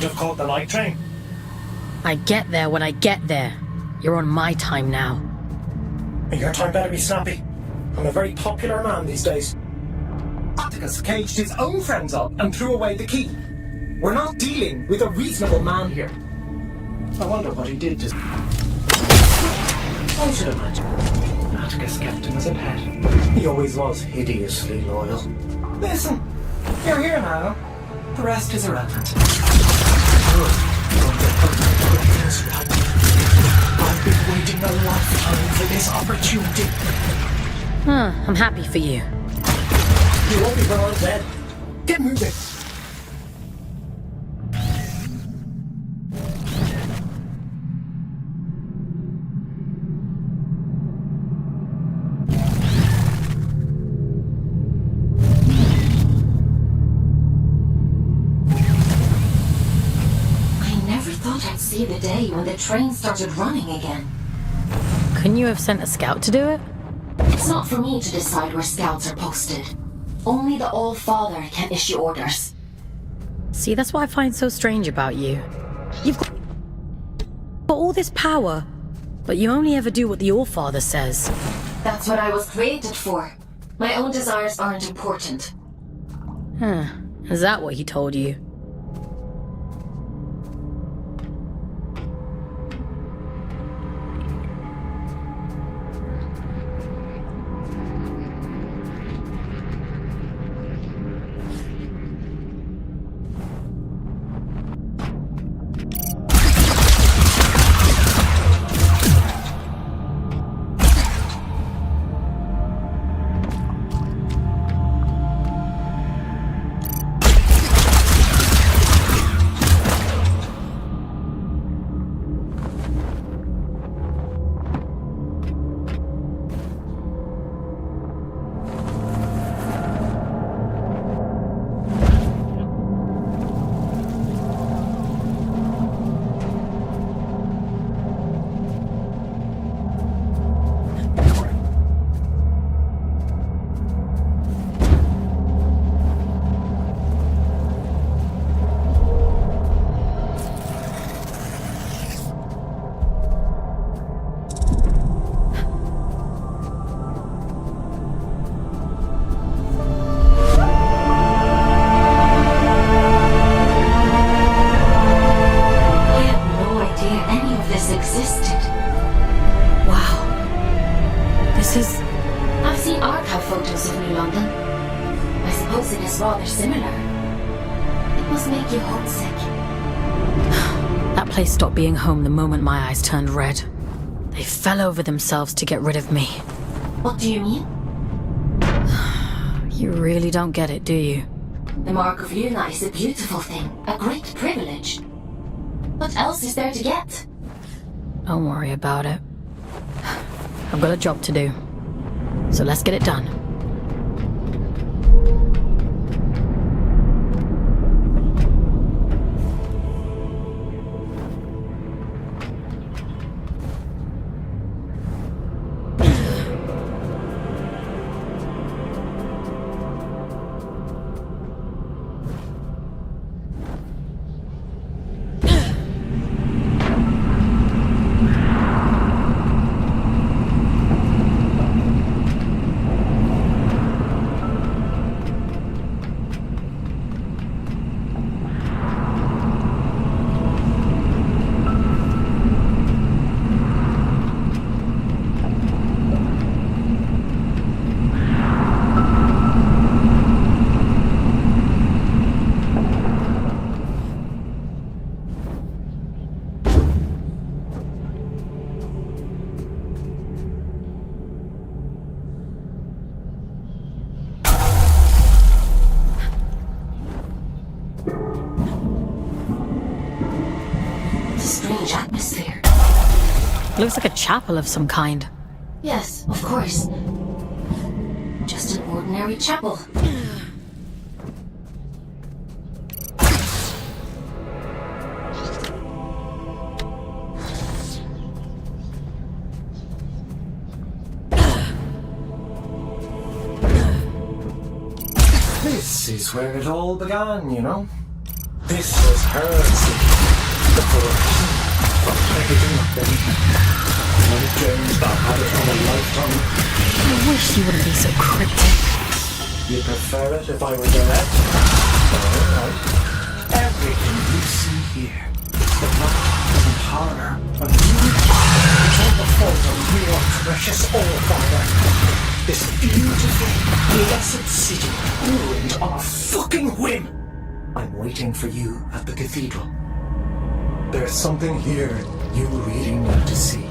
You've caught the night train. I get there when I get there. You're on my time now. Your time better be snappy. I'm a very popular man these days. Atticus caged his own friends up and threw away the key. We're not dealing with a reasonable man here. I wonder what he did to... I should imagine Atticus kept him as a pet. He always was hideously loyal. Listen, you're here now. The rest is irrelevant. I've been waiting a lifetime for this opportunity. I'm happy for you. You won't be when I'm dead. Get moving. See the day when the train started running again. Couldn't you have sent a scout to do it? It's not for me to decide where scouts are posted. Only the All-Father can issue orders. See, that's what I find so strange about you. You've got all this power, but you only ever do what the All-Father says. That's what I was created for. My own desires aren't important. Is that what he told you? Rather similar. It must make you homesick. That place stopped being home the moment my eyes turned red. They fell over themselves to get rid of me. What do you mean? You really don't get it, do you? The Mark of Luna is a beautiful thing, a great privilege. What else is there to get? Don't worry about it. I've got a job to do. So let's get it done. Strange atmosphere. Looks like a chapel of some kind. Yes, of course. Just an ordinary chapel. This is where it all began, you know? This was her city. The corruption of everything up there. Many dreams about had it from a lifetime. I wish you wouldn't be so cryptic. You'd prefer it if I were direct? Alright. Everything you see here, the black and horror, and you, it's all the fault of your precious Allfather. This beautiful, blessed city ruined on a fucking whim. I'm waiting for you at the cathedral. There's something here you really need to see.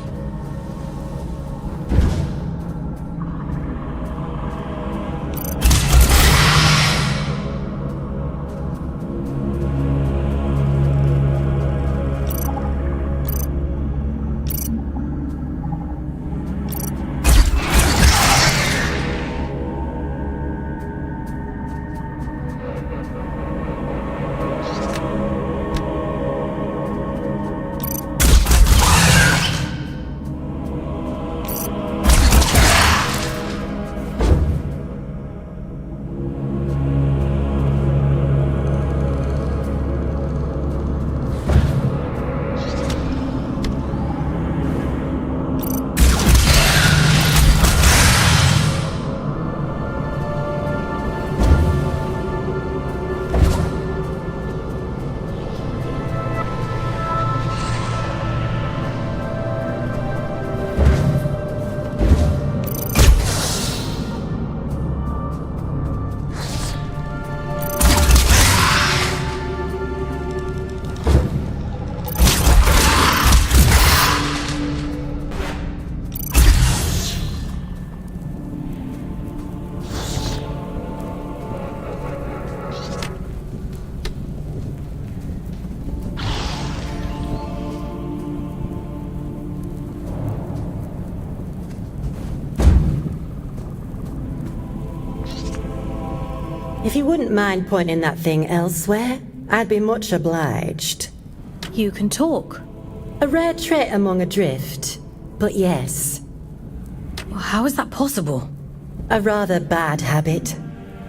If you wouldn't mind pointing that thing elsewhere, I'd be much obliged. You can talk. A rare trait among Adrift, but yes. How is that possible? A rather bad habit.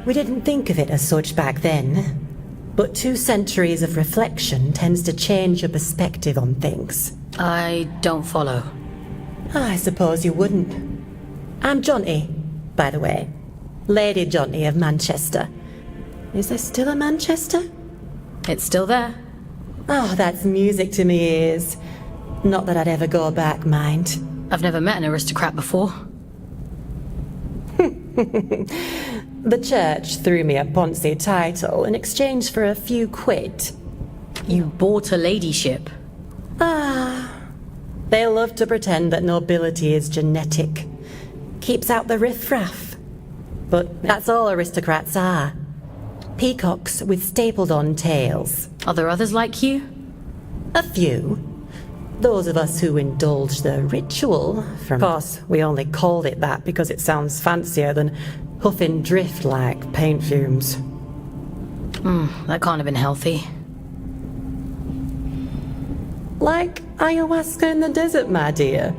We didn't think of it as such back then. But 2 centuries of reflection tends to change your perspective on things. I don't follow. I suppose you wouldn't. I'm Jonty, by the way. Lady Jonty of Manchester. Is there still a Manchester? It's still there. Oh, that's music to me ears. Not that I'd ever go back, mind. I've never met an aristocrat before. The church threw me a Ponzi title in exchange for a few quid. You bought a ladyship. They love to pretend that nobility is genetic. Keeps out the riffraff. But that's all aristocrats are. Peacocks with stapled-on tails. Are there others like you? A few. Those of us who indulge the ritual from... Of course, we only called it that because it sounds fancier than huffing drift like paint fumes. That can't have been healthy. Like ayahuasca in the desert, my dear.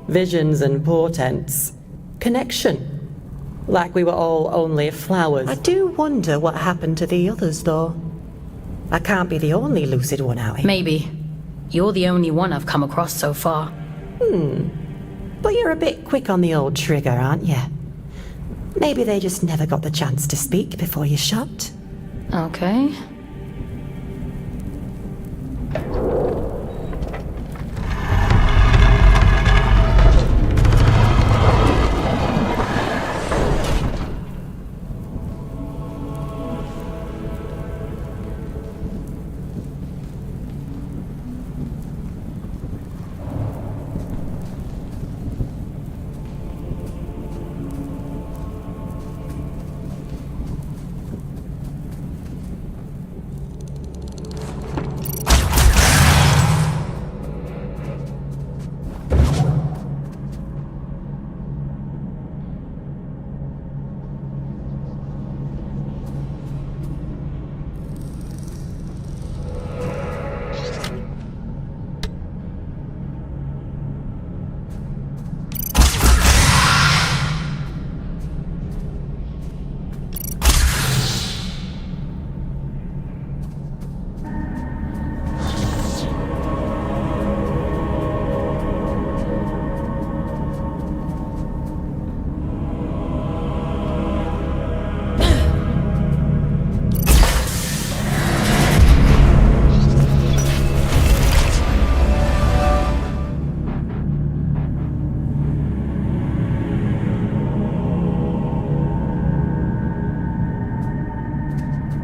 Visions and portents. Connection. Like we were all only flowers. I do wonder what happened to the others, though. I can't be the only lucid one out here. Maybe. You're the only one I've come across so far. But you're a bit quick on the old trigger, aren't you? Maybe they just never got the chance to speak before you shot. Okay.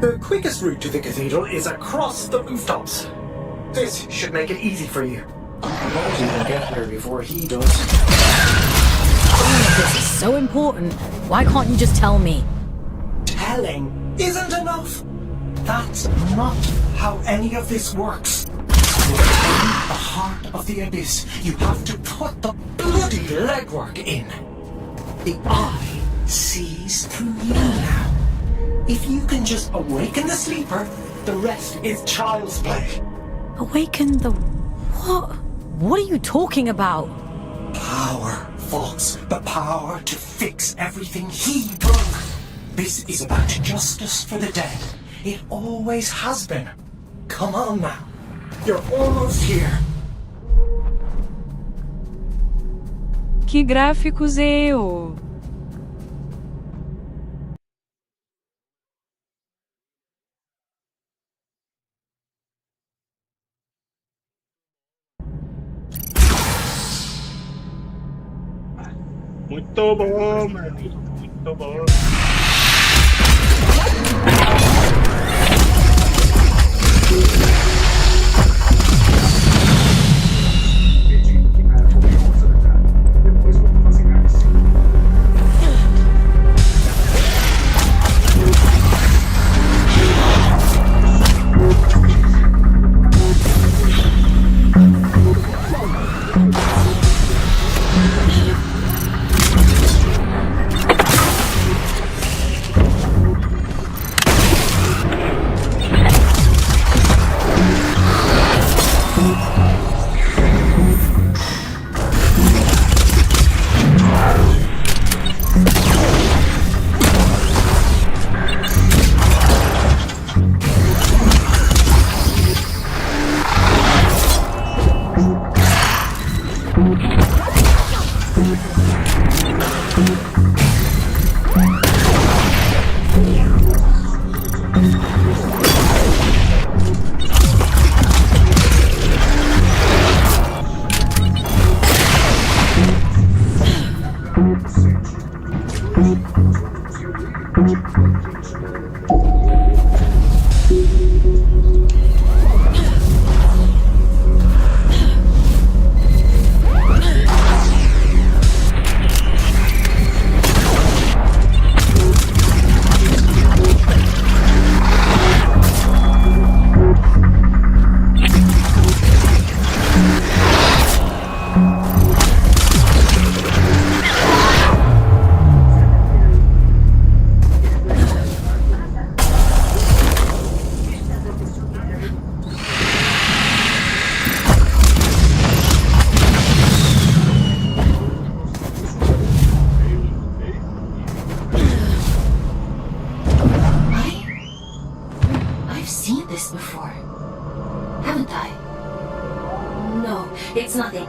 The quickest route to the cathedral is across the rooftops. This should make it easy for you. I won't even get here before he does. This is so important. Why can't you just tell me? Telling isn't enough. That's not how any of this works. You're in the heart of the abyss. You have to put the bloody legwork in. The eye sees through you now. If you can just awaken the sleeper, the rest is child's play. Awaken the... what? What are you talking about? Power, Fox. The power to fix everything he broke. This is about justice for the dead. It always has been. Come on now. You're almost here. Que gráficos eu? Muito bom, mano. Muito bom. I've seen this before. Haven't I? No, it's nothing.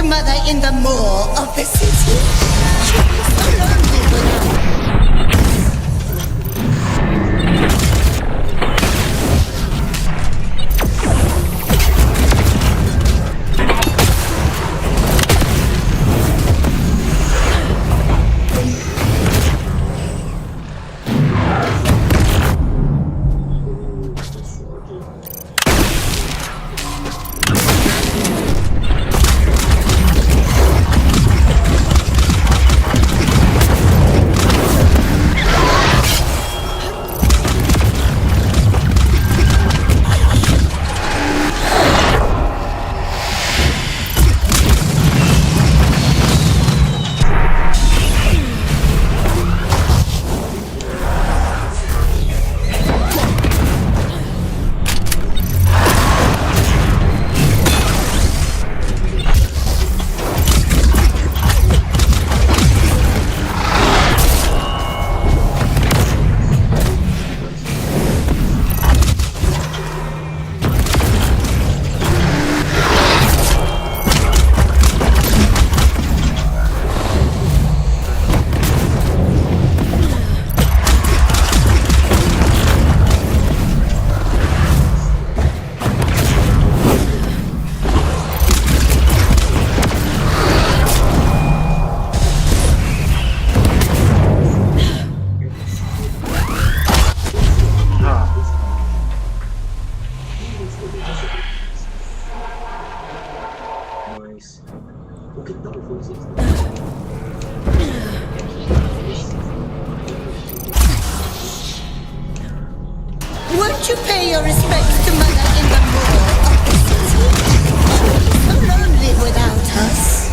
Mother in the mall of the city. Won't you pay your respects to Mother in the Moor of the city? She'll be so lonely without us.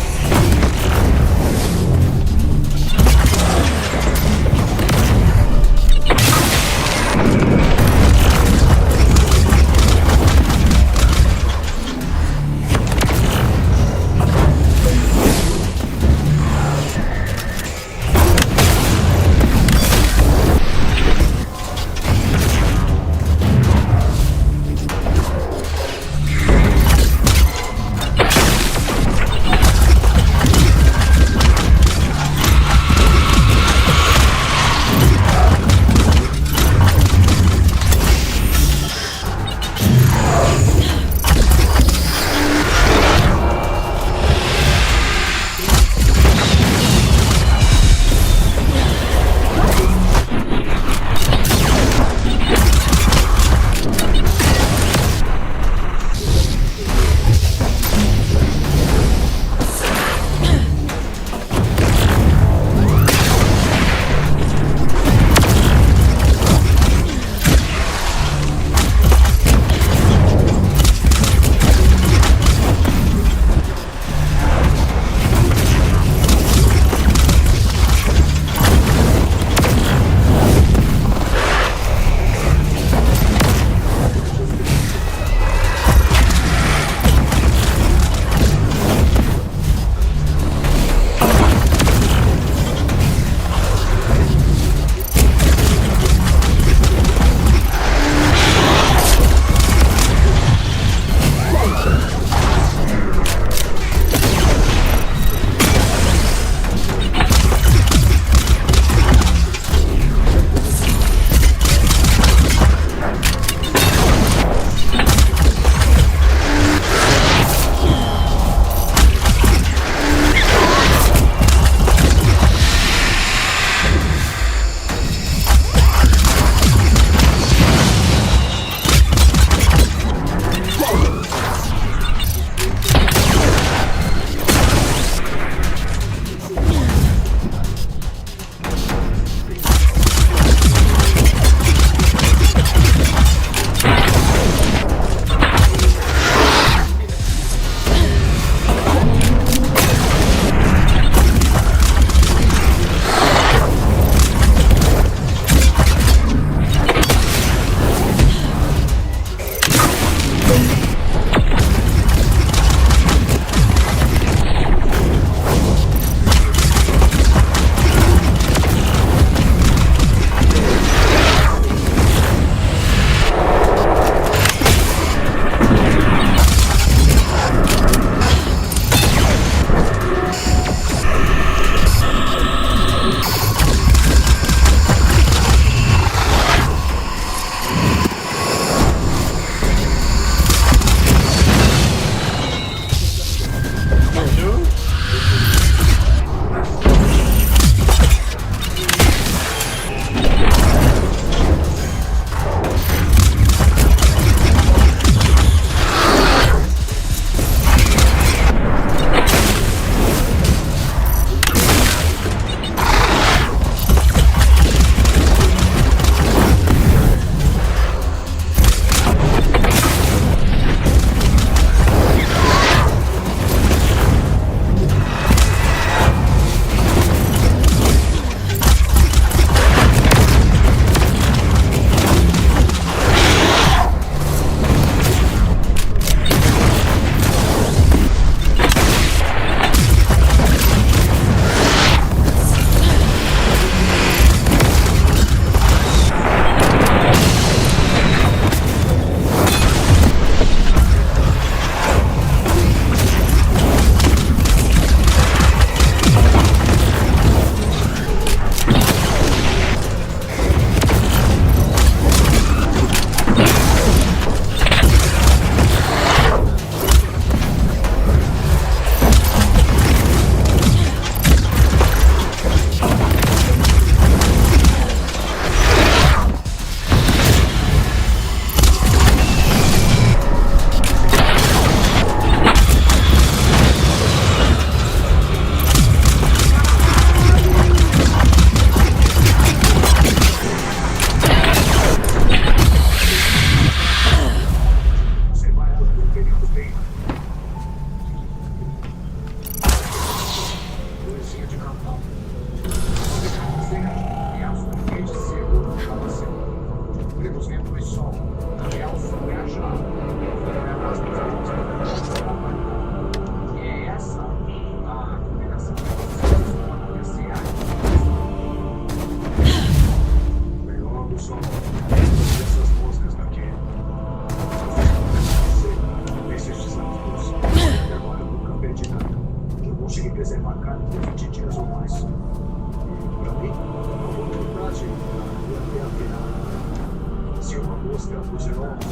campos enormes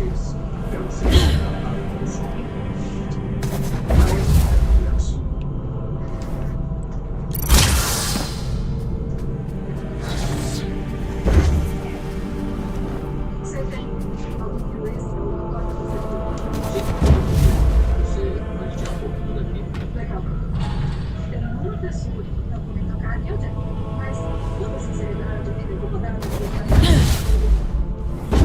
antes dela ser resgatada pelo sol. Você tem algum fio extra ou agora Você pode tirar um pouquinho daqui. Legal. Eu nunca pessoa que não come carne, eu tenho. Mas, toda sinceridade, me deu incomodado de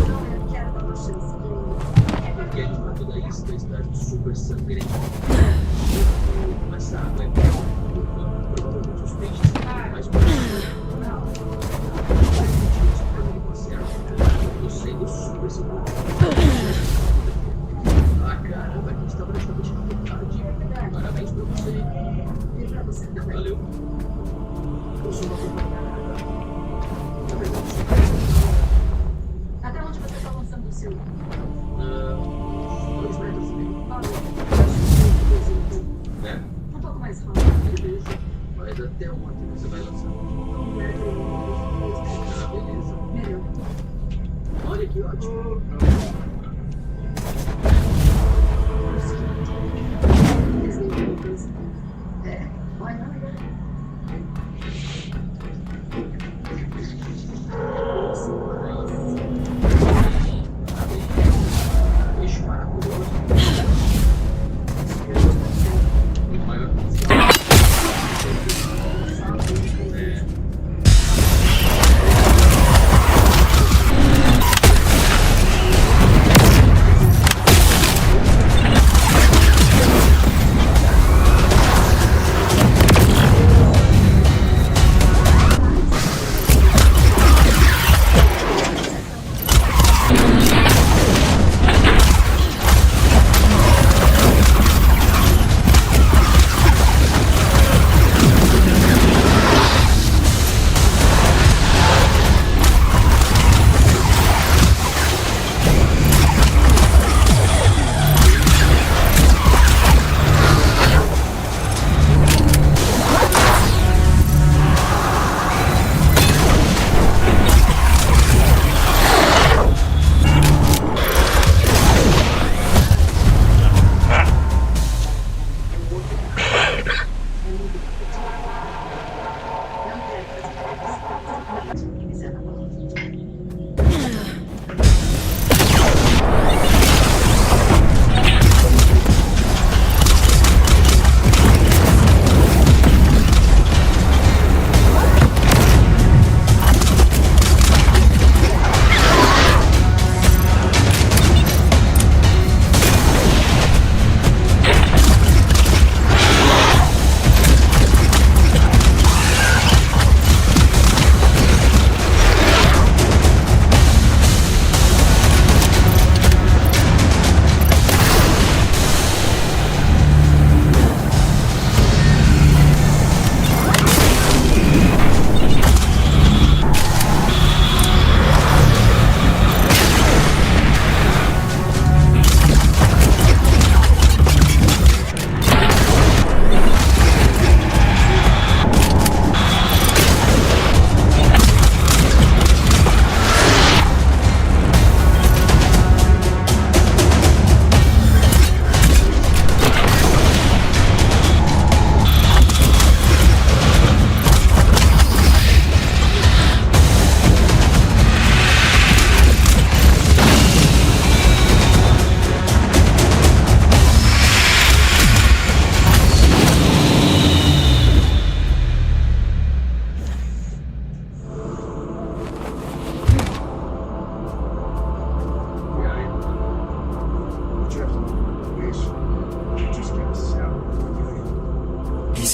não quero dar uma chance pra ele. Porque a animada da isca está super sangrenta. Mas a água é provavelmente os peixes mais eu sei do super seguro. Ah, caramba, a gente tá praticamente na metade. Parabéns pra você. E pra você também. Valeu. Eu sou uma companhia. Na verdade, Até onde você tá lançando o seu? 2 metros e meio. Né? Um pouco mais rápido. Beleza. Mas até onde você vai lançar? 1 metro e meio. Ah, beleza. Melhor. Olha que ótimo. É, vai lá. Peixe maravilhoso.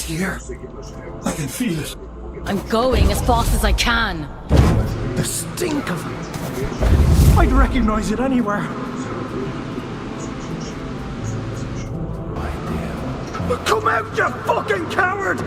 here. I can feel it. I'm going as fast as I can. The stink of it. I'd recognize it anywhere. Come out, you fucking coward!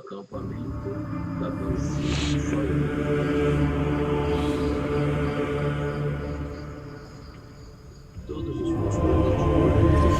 acampamento da Bansea. Todos os transportes de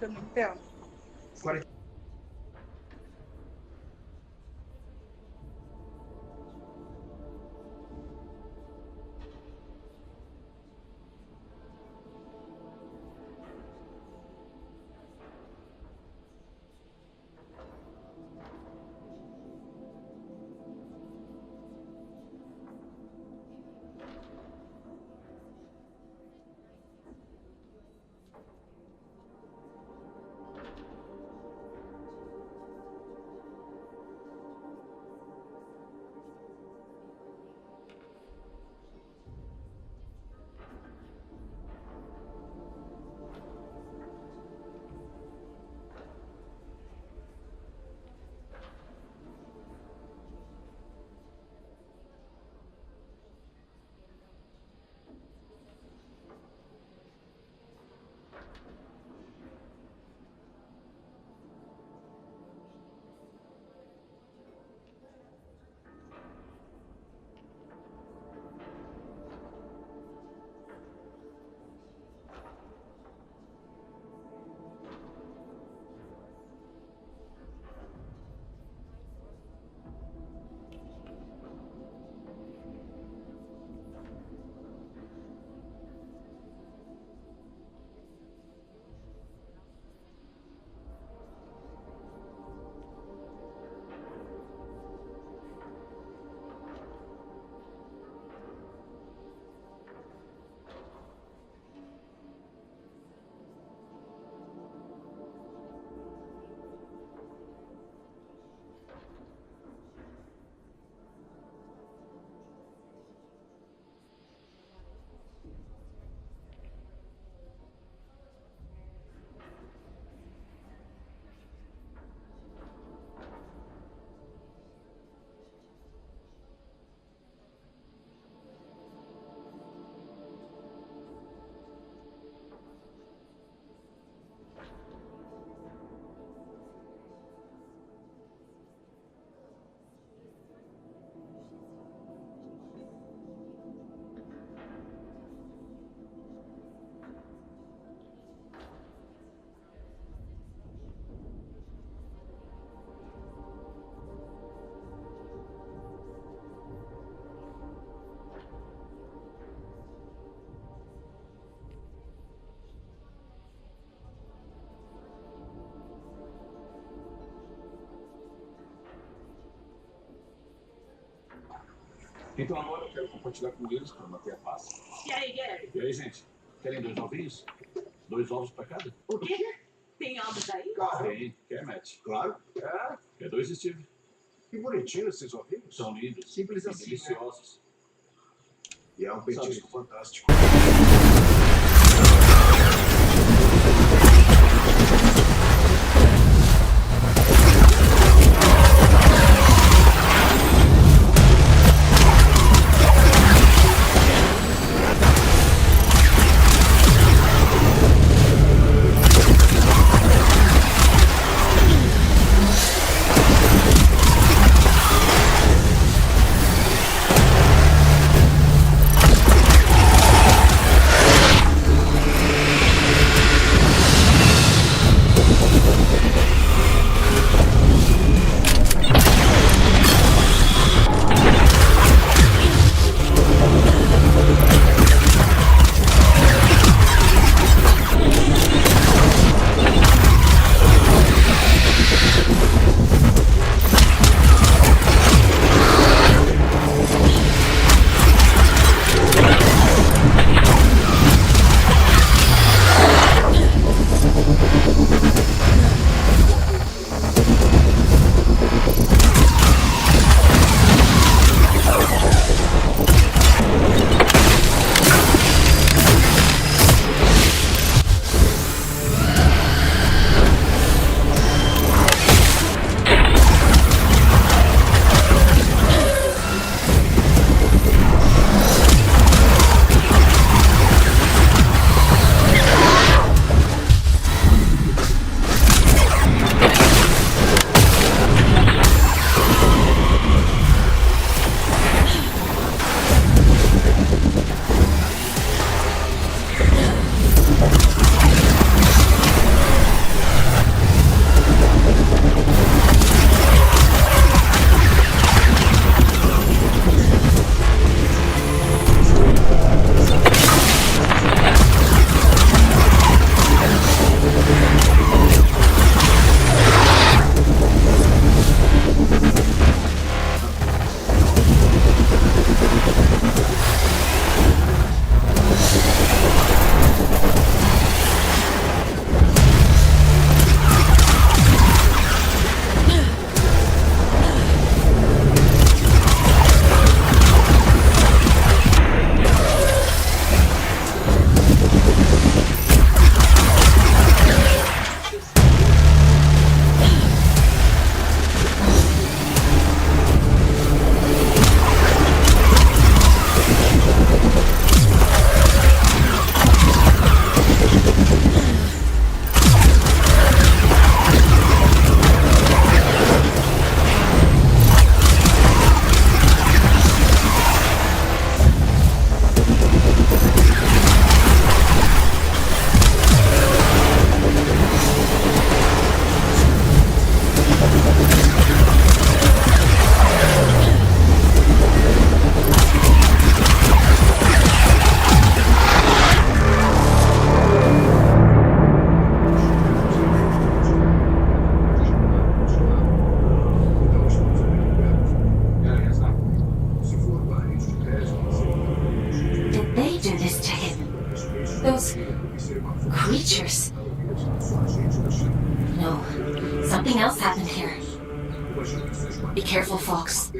foi muito tempo. Então agora eu quero compartilhar com eles para manter a paz. E aí, Gary? E aí, gente? Querem 2 ovinhos? 2 ovos para cada? O quê? Tem ovos aí? Tem. Quer, Matt? Claro. É. Quer 2, Steve? Que bonitinho esses ovinhos. São lindos. Simples e assim, deliciosos. E é um petisco fantástico. Those creatures. No, something else happened here. Be careful, Fox.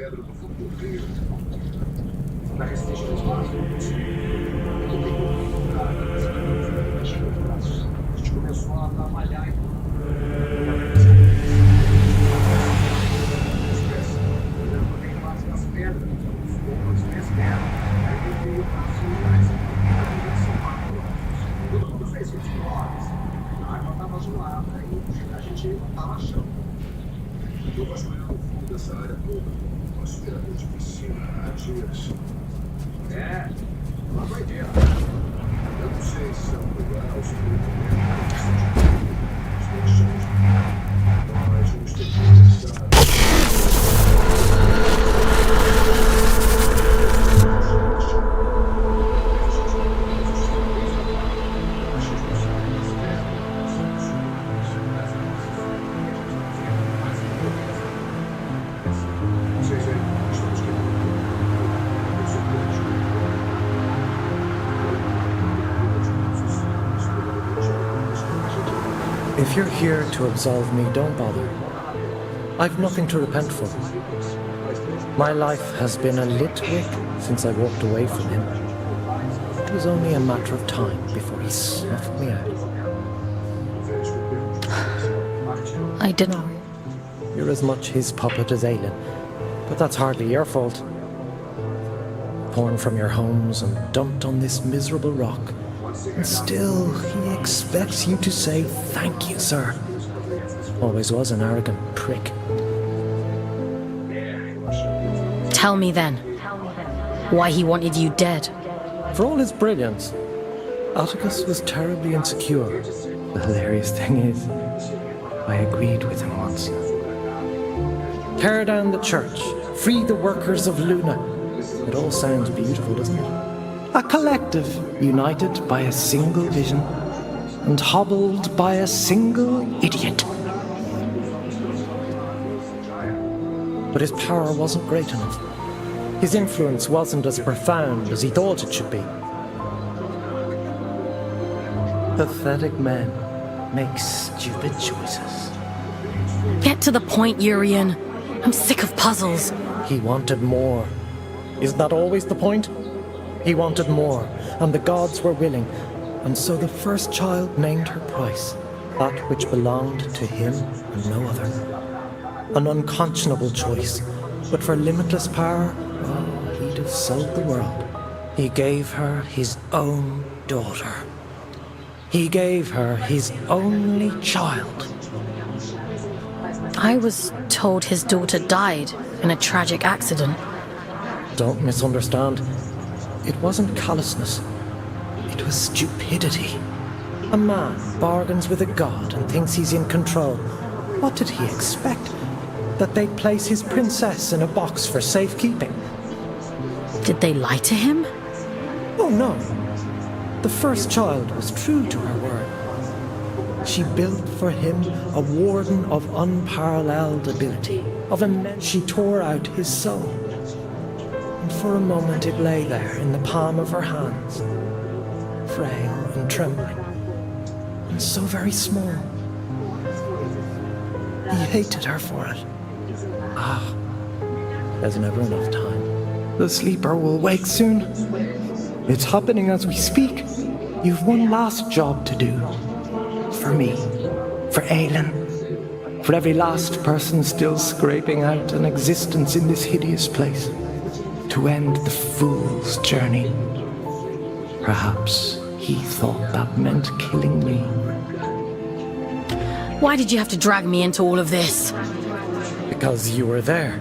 Eu vasculhando o fundo dessa área toda, um aspirador de piscina há dias. É, lá vai ver. Eu não sei se é um lugar ao segundo mas vamos ter que começar. If you're here to absolve me, don't bother. I've nothing to repent for. My life has been a lit wick since I walked away from him. It was only a matter of time before he snuffed me out. I didn't. You're as much his puppet as Aelin, but that's hardly your fault. Torn from your homes and dumped on this miserable rock. And still, he expects you to say, "Thank you, sir." Always was an arrogant prick. Tell me then, why he wanted you dead. For all his brilliance, Atticus was terribly insecure. The hilarious thing is, I agreed with him once. Tear down the church, free the workers of Luna. It all sounds beautiful, doesn't it? A collective united by a single vision and hobbled by a single idiot. But his power wasn't great enough. His influence wasn't as profound as he thought it should be. Pathetic men make stupid choices. Get to the point, Urian. I'm sick of puzzles. He wanted more. Isn't that always the point? He wanted more, and the gods were willing, and so the first child named her price, that which belonged to him and no other. An unconscionable choice, but for limitless power, oh, he'd have sold the world. He gave her his own daughter. He gave her his only child. I was told his daughter died in a tragic accident. Don't misunderstand. It wasn't callousness. It was stupidity. A man bargains with a god and thinks he's in control. What did he expect? That they'd place his princess in a box for safekeeping? Did they lie to him? Oh, no. The first child was true to her word. She built for him a warden of unparalleled ability, of immense. She tore out his soul. And for a moment it lay there in the palm of her hands, frail and trembling, and so very small. He hated her for it. Ah, there's never enough time. The sleeper will wake soon. It's happening as we speak. You've one last job to do. For me, for Aelin, for every last person still scraping out an existence in this hideous place. To end the fool's journey. Perhaps he thought that meant killing me. Why did you have to drag me into all of this? Because you were there.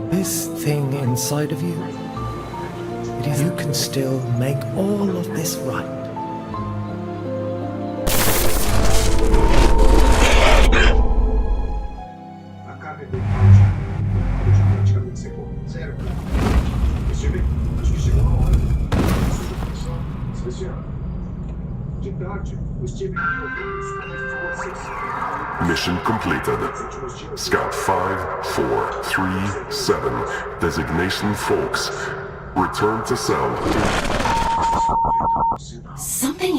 This thing inside of you, it is you can still make all of this right. Mission completed. Scout 5437, designation Folks. Return to cell.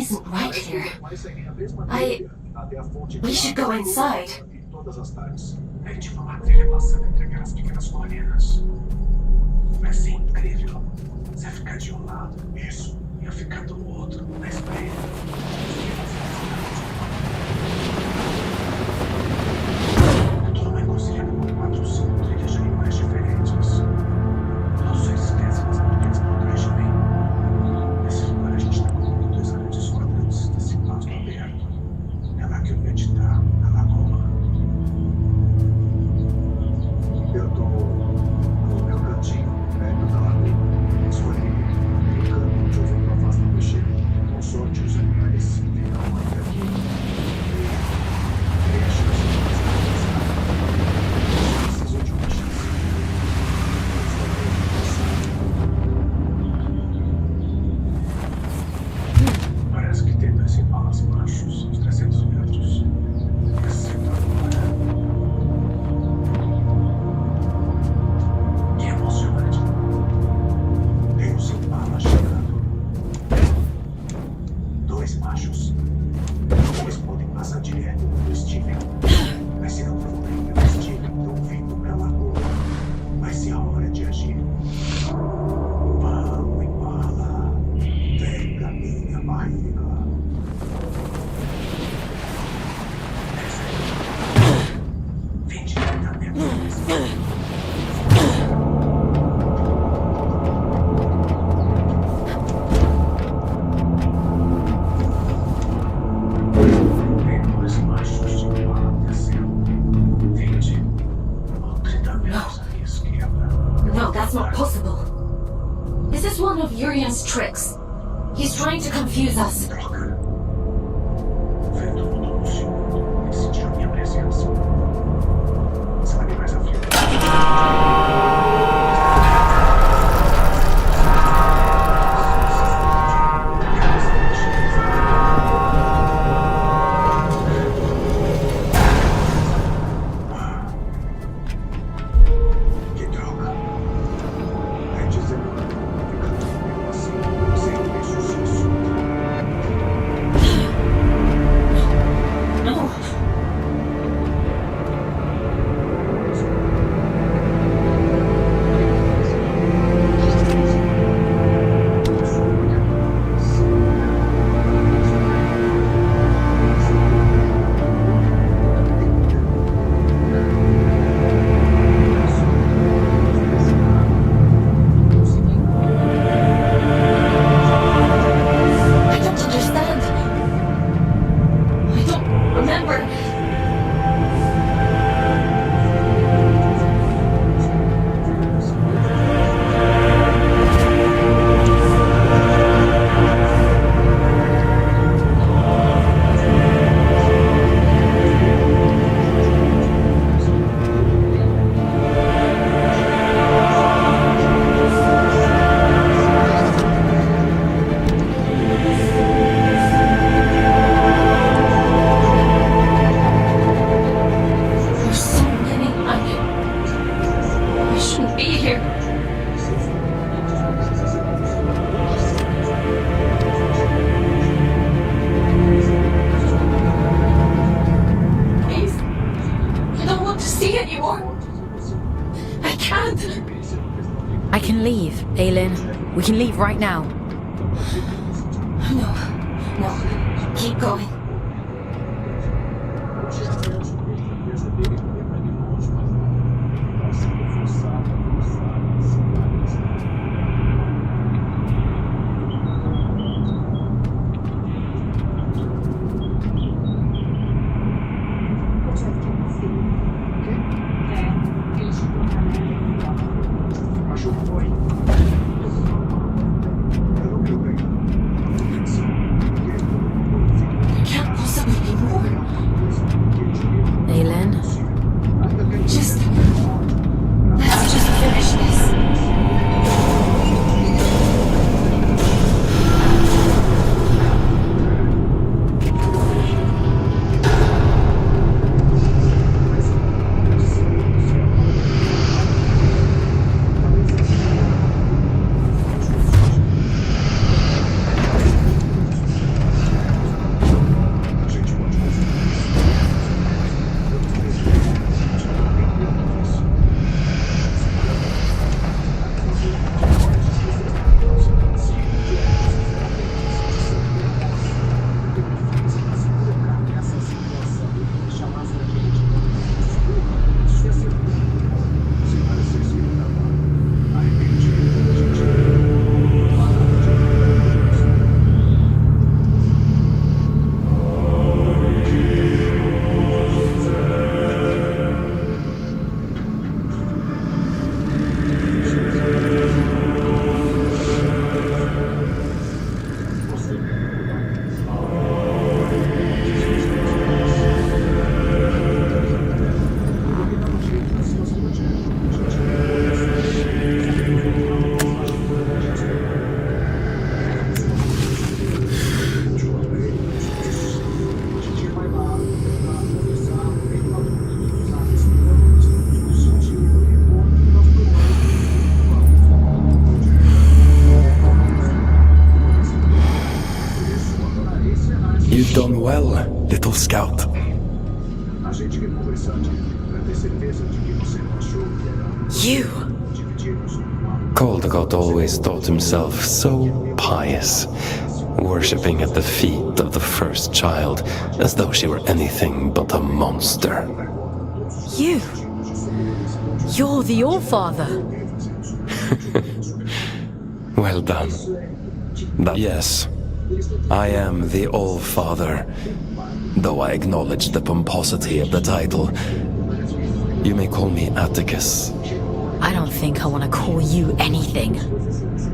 isn't right here. We should go inside. Todas as tardes. É tipo uma trilha passando entre aquelas pequenas colinas. Vai ser incrível. Você ficar de um lado, isso, e eu ficar do outro, na espreita. Tudo vai conciliar com 4 ou 5 trilhas de animais diferentes. Não só esquece, mas porque eles protegem bem. Nesse lugar a gente tá com 2 grandes quadrantes desse pasto aberto. É lá que o Vete tá, na lagoa. Eu tô no meu cantinho, perto da lagoa. Escolhi um canto onde eu venho pra afastar mexer. Com sorte, os animais virão até aqui. E tem a chance de passar. Preciso de uma chance. Parece que tem 2 impalas machos, uns 300 metros. Exceto agora. Que emocionante. Tem um impala chegando. 2 machos. Eles podem passar direto do Steven. Mas se não forem pelo Steven, estão vindo pela lagoa. Vai ser a hora de agir. Vamos, impala. Vem da minha barriga. 20, 30 metros. Tem 2 machos de impala descendo. 20 ou 30 metros à esquerda. No, that's not possible. This is one of Urian's tricks. He's trying to confuse us. Droga. Vendo tudo no segundo. Ele sentiu minha presença. Sabe mais à frente. Que droga. Antes eu não ficando comigo assim, sem ter sucesso. No. I don't understand. I don't remember. There's so many. I shouldn't be here. Please. I don't want to see anymore. I can't. I can leave, Aelin. We can leave right now. No. No. Keep going. Achou que foi? Eu não quero ganhar. I can't You've done well, little scout. A gente quer conversar, pra ter certeza de que você não achou que era... You! Caldecott always thought himself so pious, worshipping at the feet of the first child, as though she were anything but a monster. You! You're the All-Father! Well done. Yes, I am the All-Father, though I acknowledge the pomposity of the title. You may call me Atticus. I don't think I want to call you anything.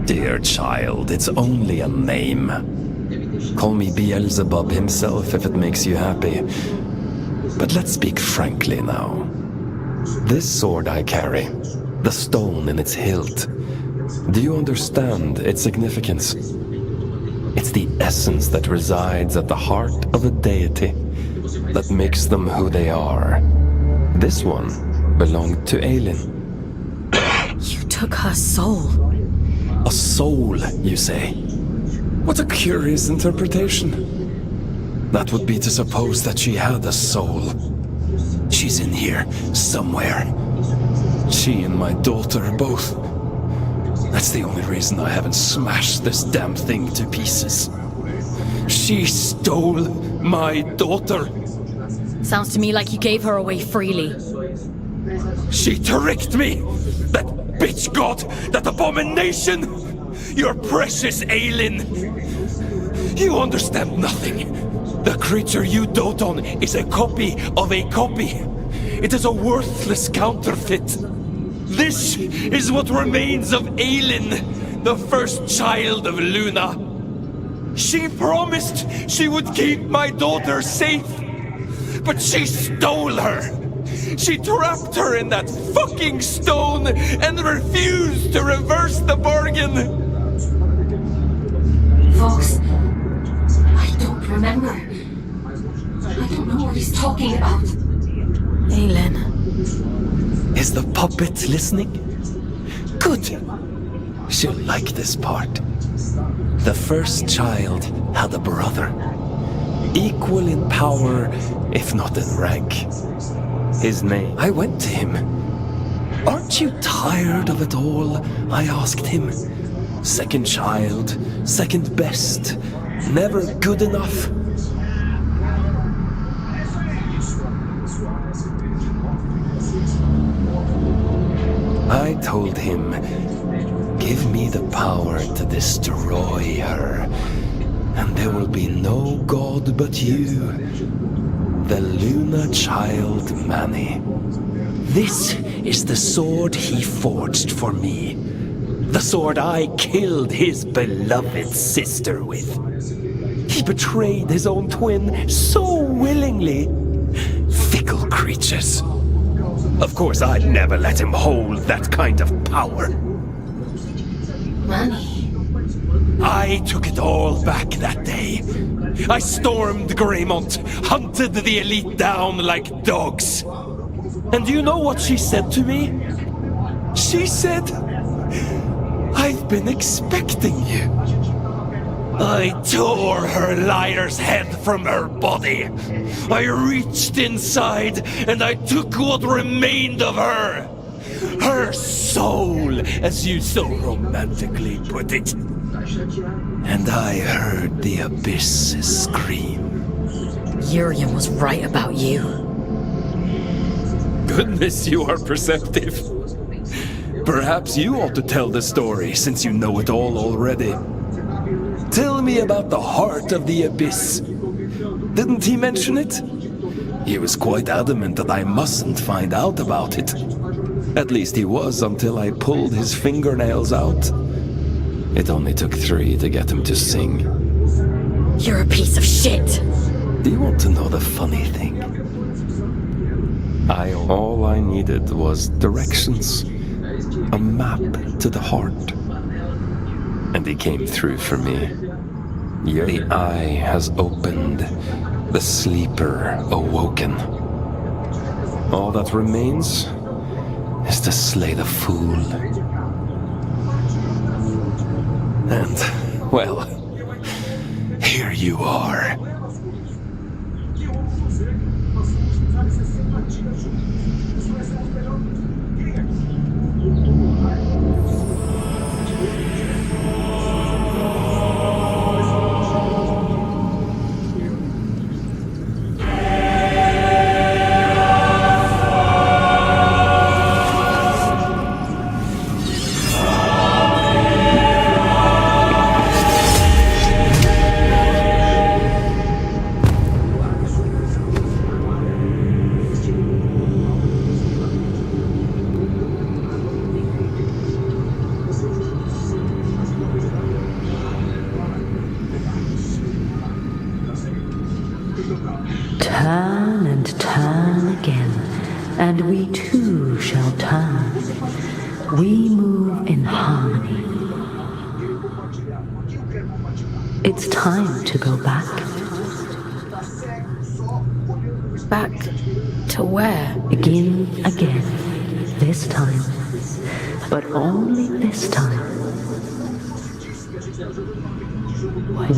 Dear child, it's only a name. Call me Beelzebub himself if it makes you happy. But let's speak frankly now. This sword I carry, the stone in its hilt, do you understand its significance? It's the essence that resides at the heart of a deity that makes them who they are. This one belonged to Aelin. You took her soul. A soul, you say? What a curious interpretation. That would be to suppose that she had a soul. She's in here, somewhere. She and my daughter both. That's the only reason I haven't smashed this damn thing to pieces. She stole my daughter. Sounds to me like you gave her away freely. She tricked me! That bitch god! That abomination! Your precious Aelin! You understand nothing. The creature you dote on is a copy of a copy. It is a worthless counterfeit. This is what remains of Aelin, the first child of Luna. She promised she would keep my daughter safe, but she stole her. She trapped her in that fucking stone and refused to reverse the bargain. Voss, I don't remember. I don't know what he's talking about. Aelin. Is the puppet listening? Good. She'll like this part. The first child had a brother. Equal in power, if not in rank. His name. I went to him. Aren't you tired of it all? I asked him. Second child, second best, never good enough. I told him, give me the power to destroy her, and there will be no god but you, the Luna child Manny. This is the sword he forged for me, the sword I killed his beloved sister with. He betrayed his own twin so willingly. Fickle creatures. Of course, I'd never let him hold that kind of power. Manny. I took it all back that day. I stormed Greymont, hunted the elite down like dogs. And you know what she said to me? She said, I've been expecting you. I tore her liar's head from her body. I reached inside and I took what remained of her. Her soul, as you so romantically put it. And I heard the abyss scream. Urian was right about you. Goodness, you are perceptive. Perhaps you ought to tell the story, since you know it all already. Tell me about the heart of the abyss. Didn't he mention it? He was quite adamant that I mustn't find out about it. At least he was until I pulled his fingernails out. It only took 3 to get him to sing. You're a piece of shit. Do you want to know the funny thing? All I needed was directions. A map to the heart. And he came through for me. The eye has opened, the sleeper awoken. All that remains is to slay the fool. And, well, here you are. Que eu amo você. Nós vamos ficar 60 dias juntos. Isso vai ser o melhor de ninguém aqui. Eu tô com raiva. Turn and turn again, and we too shall turn. We move in harmony. It's time to go back. Back to where? Begin again. This time. But only this time.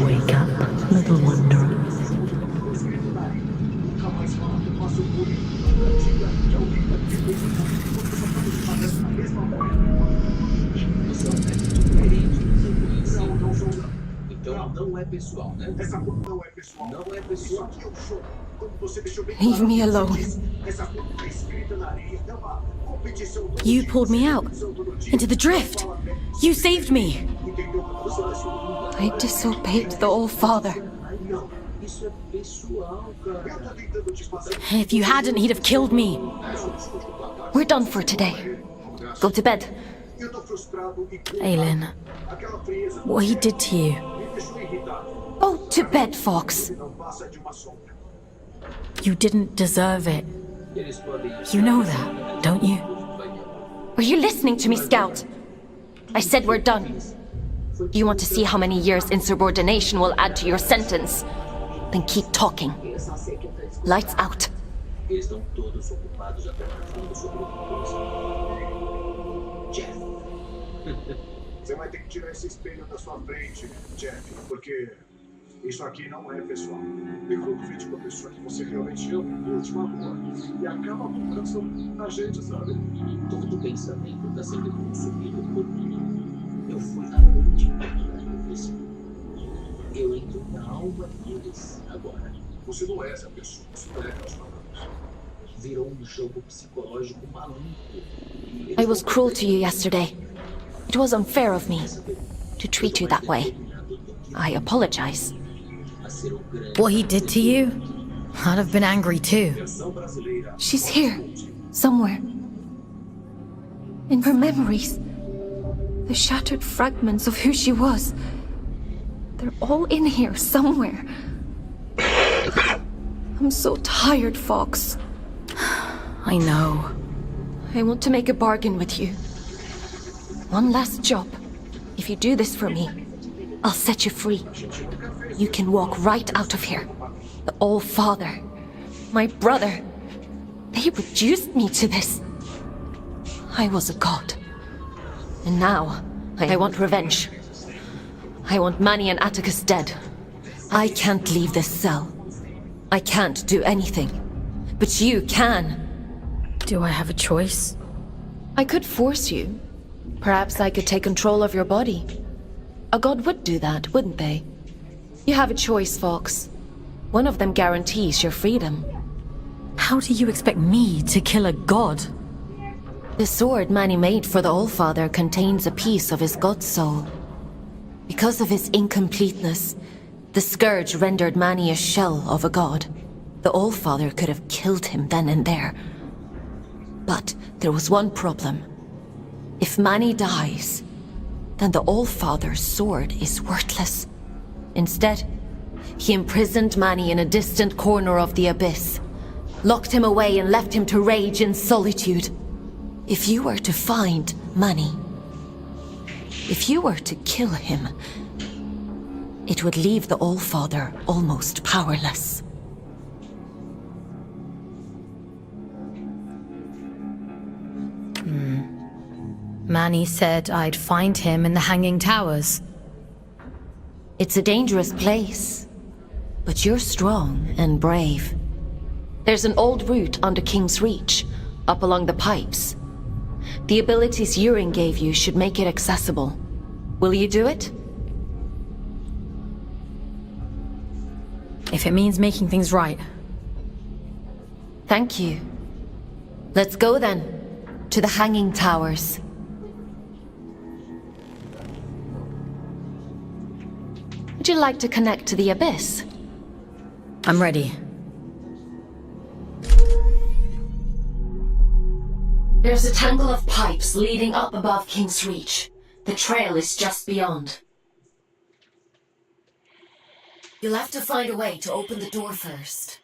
Wake up, little wanderer. Então não é pessoal, né? Essa não é pessoal. Não é pessoal. Aqui é um show. Quando você deixou bem Leave me alone. essa coisa escrita na areia é uma competição. You pulled me out. Into the drift. You saved me. I disobeyed the All-Father. Não, isso é pessoal, cara. Eu tô tentando te passar. If you hadn't, he'd have killed me. We're done for today. Go to bed. Eu tô frustrado e Aelin, aquela frieza what he did to you. me deixou irritado. Go to bed, Fox. Não passa de uma sombra. You didn't deserve it. Eles podem You know that, don't you? Were you listening to me, Scout? I said we're done. You want to see how many years insubordination will add to your sentence? Then keep talking. Lights out. Eles estão todos ocupados até falando sobre outra coisa. Jeff. Você vai ter que tirar esse espelho da sua frente, Jeff, porque isso aqui não é pessoal. Me convide com a pessoa que você realmente ama, última amor, e acaba comprando a gente, sabe? Todo pensamento está sendo consumido por mim. Eu fui na última vez. Eu entro na alma deles agora. Você não é essa pessoa, você não é aquelas palavras. Virou jogo psicológico maluco. I was cruel to you yesterday. It was unfair of me to treat you that way. I apologize. What he did to you? I'd have been angry too. She's here, somewhere. In her memories. The shattered fragments of who she was. They're all in here somewhere. I'm so tired, Fox. I know. I want to make a bargain with you. One last job. If you do this for me, I'll set you free. You can walk right out of here. The All-Father, my brother, they reduced me to this. I was a god. And now, I want revenge. I want Manny and Atticus dead. I can't leave this cell. I can't do anything. But you can. Do I have a choice? I could force you. Perhaps I could take control of your body. A god would do that, wouldn't they? You have a choice, Fox. One of them guarantees your freedom. How do you expect me to kill a god? The sword Manny made for the Allfather contains a piece of his god soul. Because of his incompleteness, the scourge rendered Manny a shell of a god. The Allfather could have killed him then and there. But there was one problem. If Manny dies, then the Allfather's sword is worthless. Instead, he imprisoned Manny in a distant corner of the abyss, locked him away and left him to rage in solitude. If you were to find Manny, if you were to kill him, it would leave the Allfather almost powerless. Manny said I'd find him in the Hanging Towers. It's a dangerous place. But you're strong and brave. There's an old route under King's Reach, up along the pipes. The abilities Yurin gave you should make it accessible. Will you do it? If it means making things right. Thank you. Let's go then, to the Hanging Towers. Would you like to connect to the Abyss? I'm ready. There's a tangle of pipes leading up above King's Reach. The trail is just beyond. You'll have to find a way to open the door first.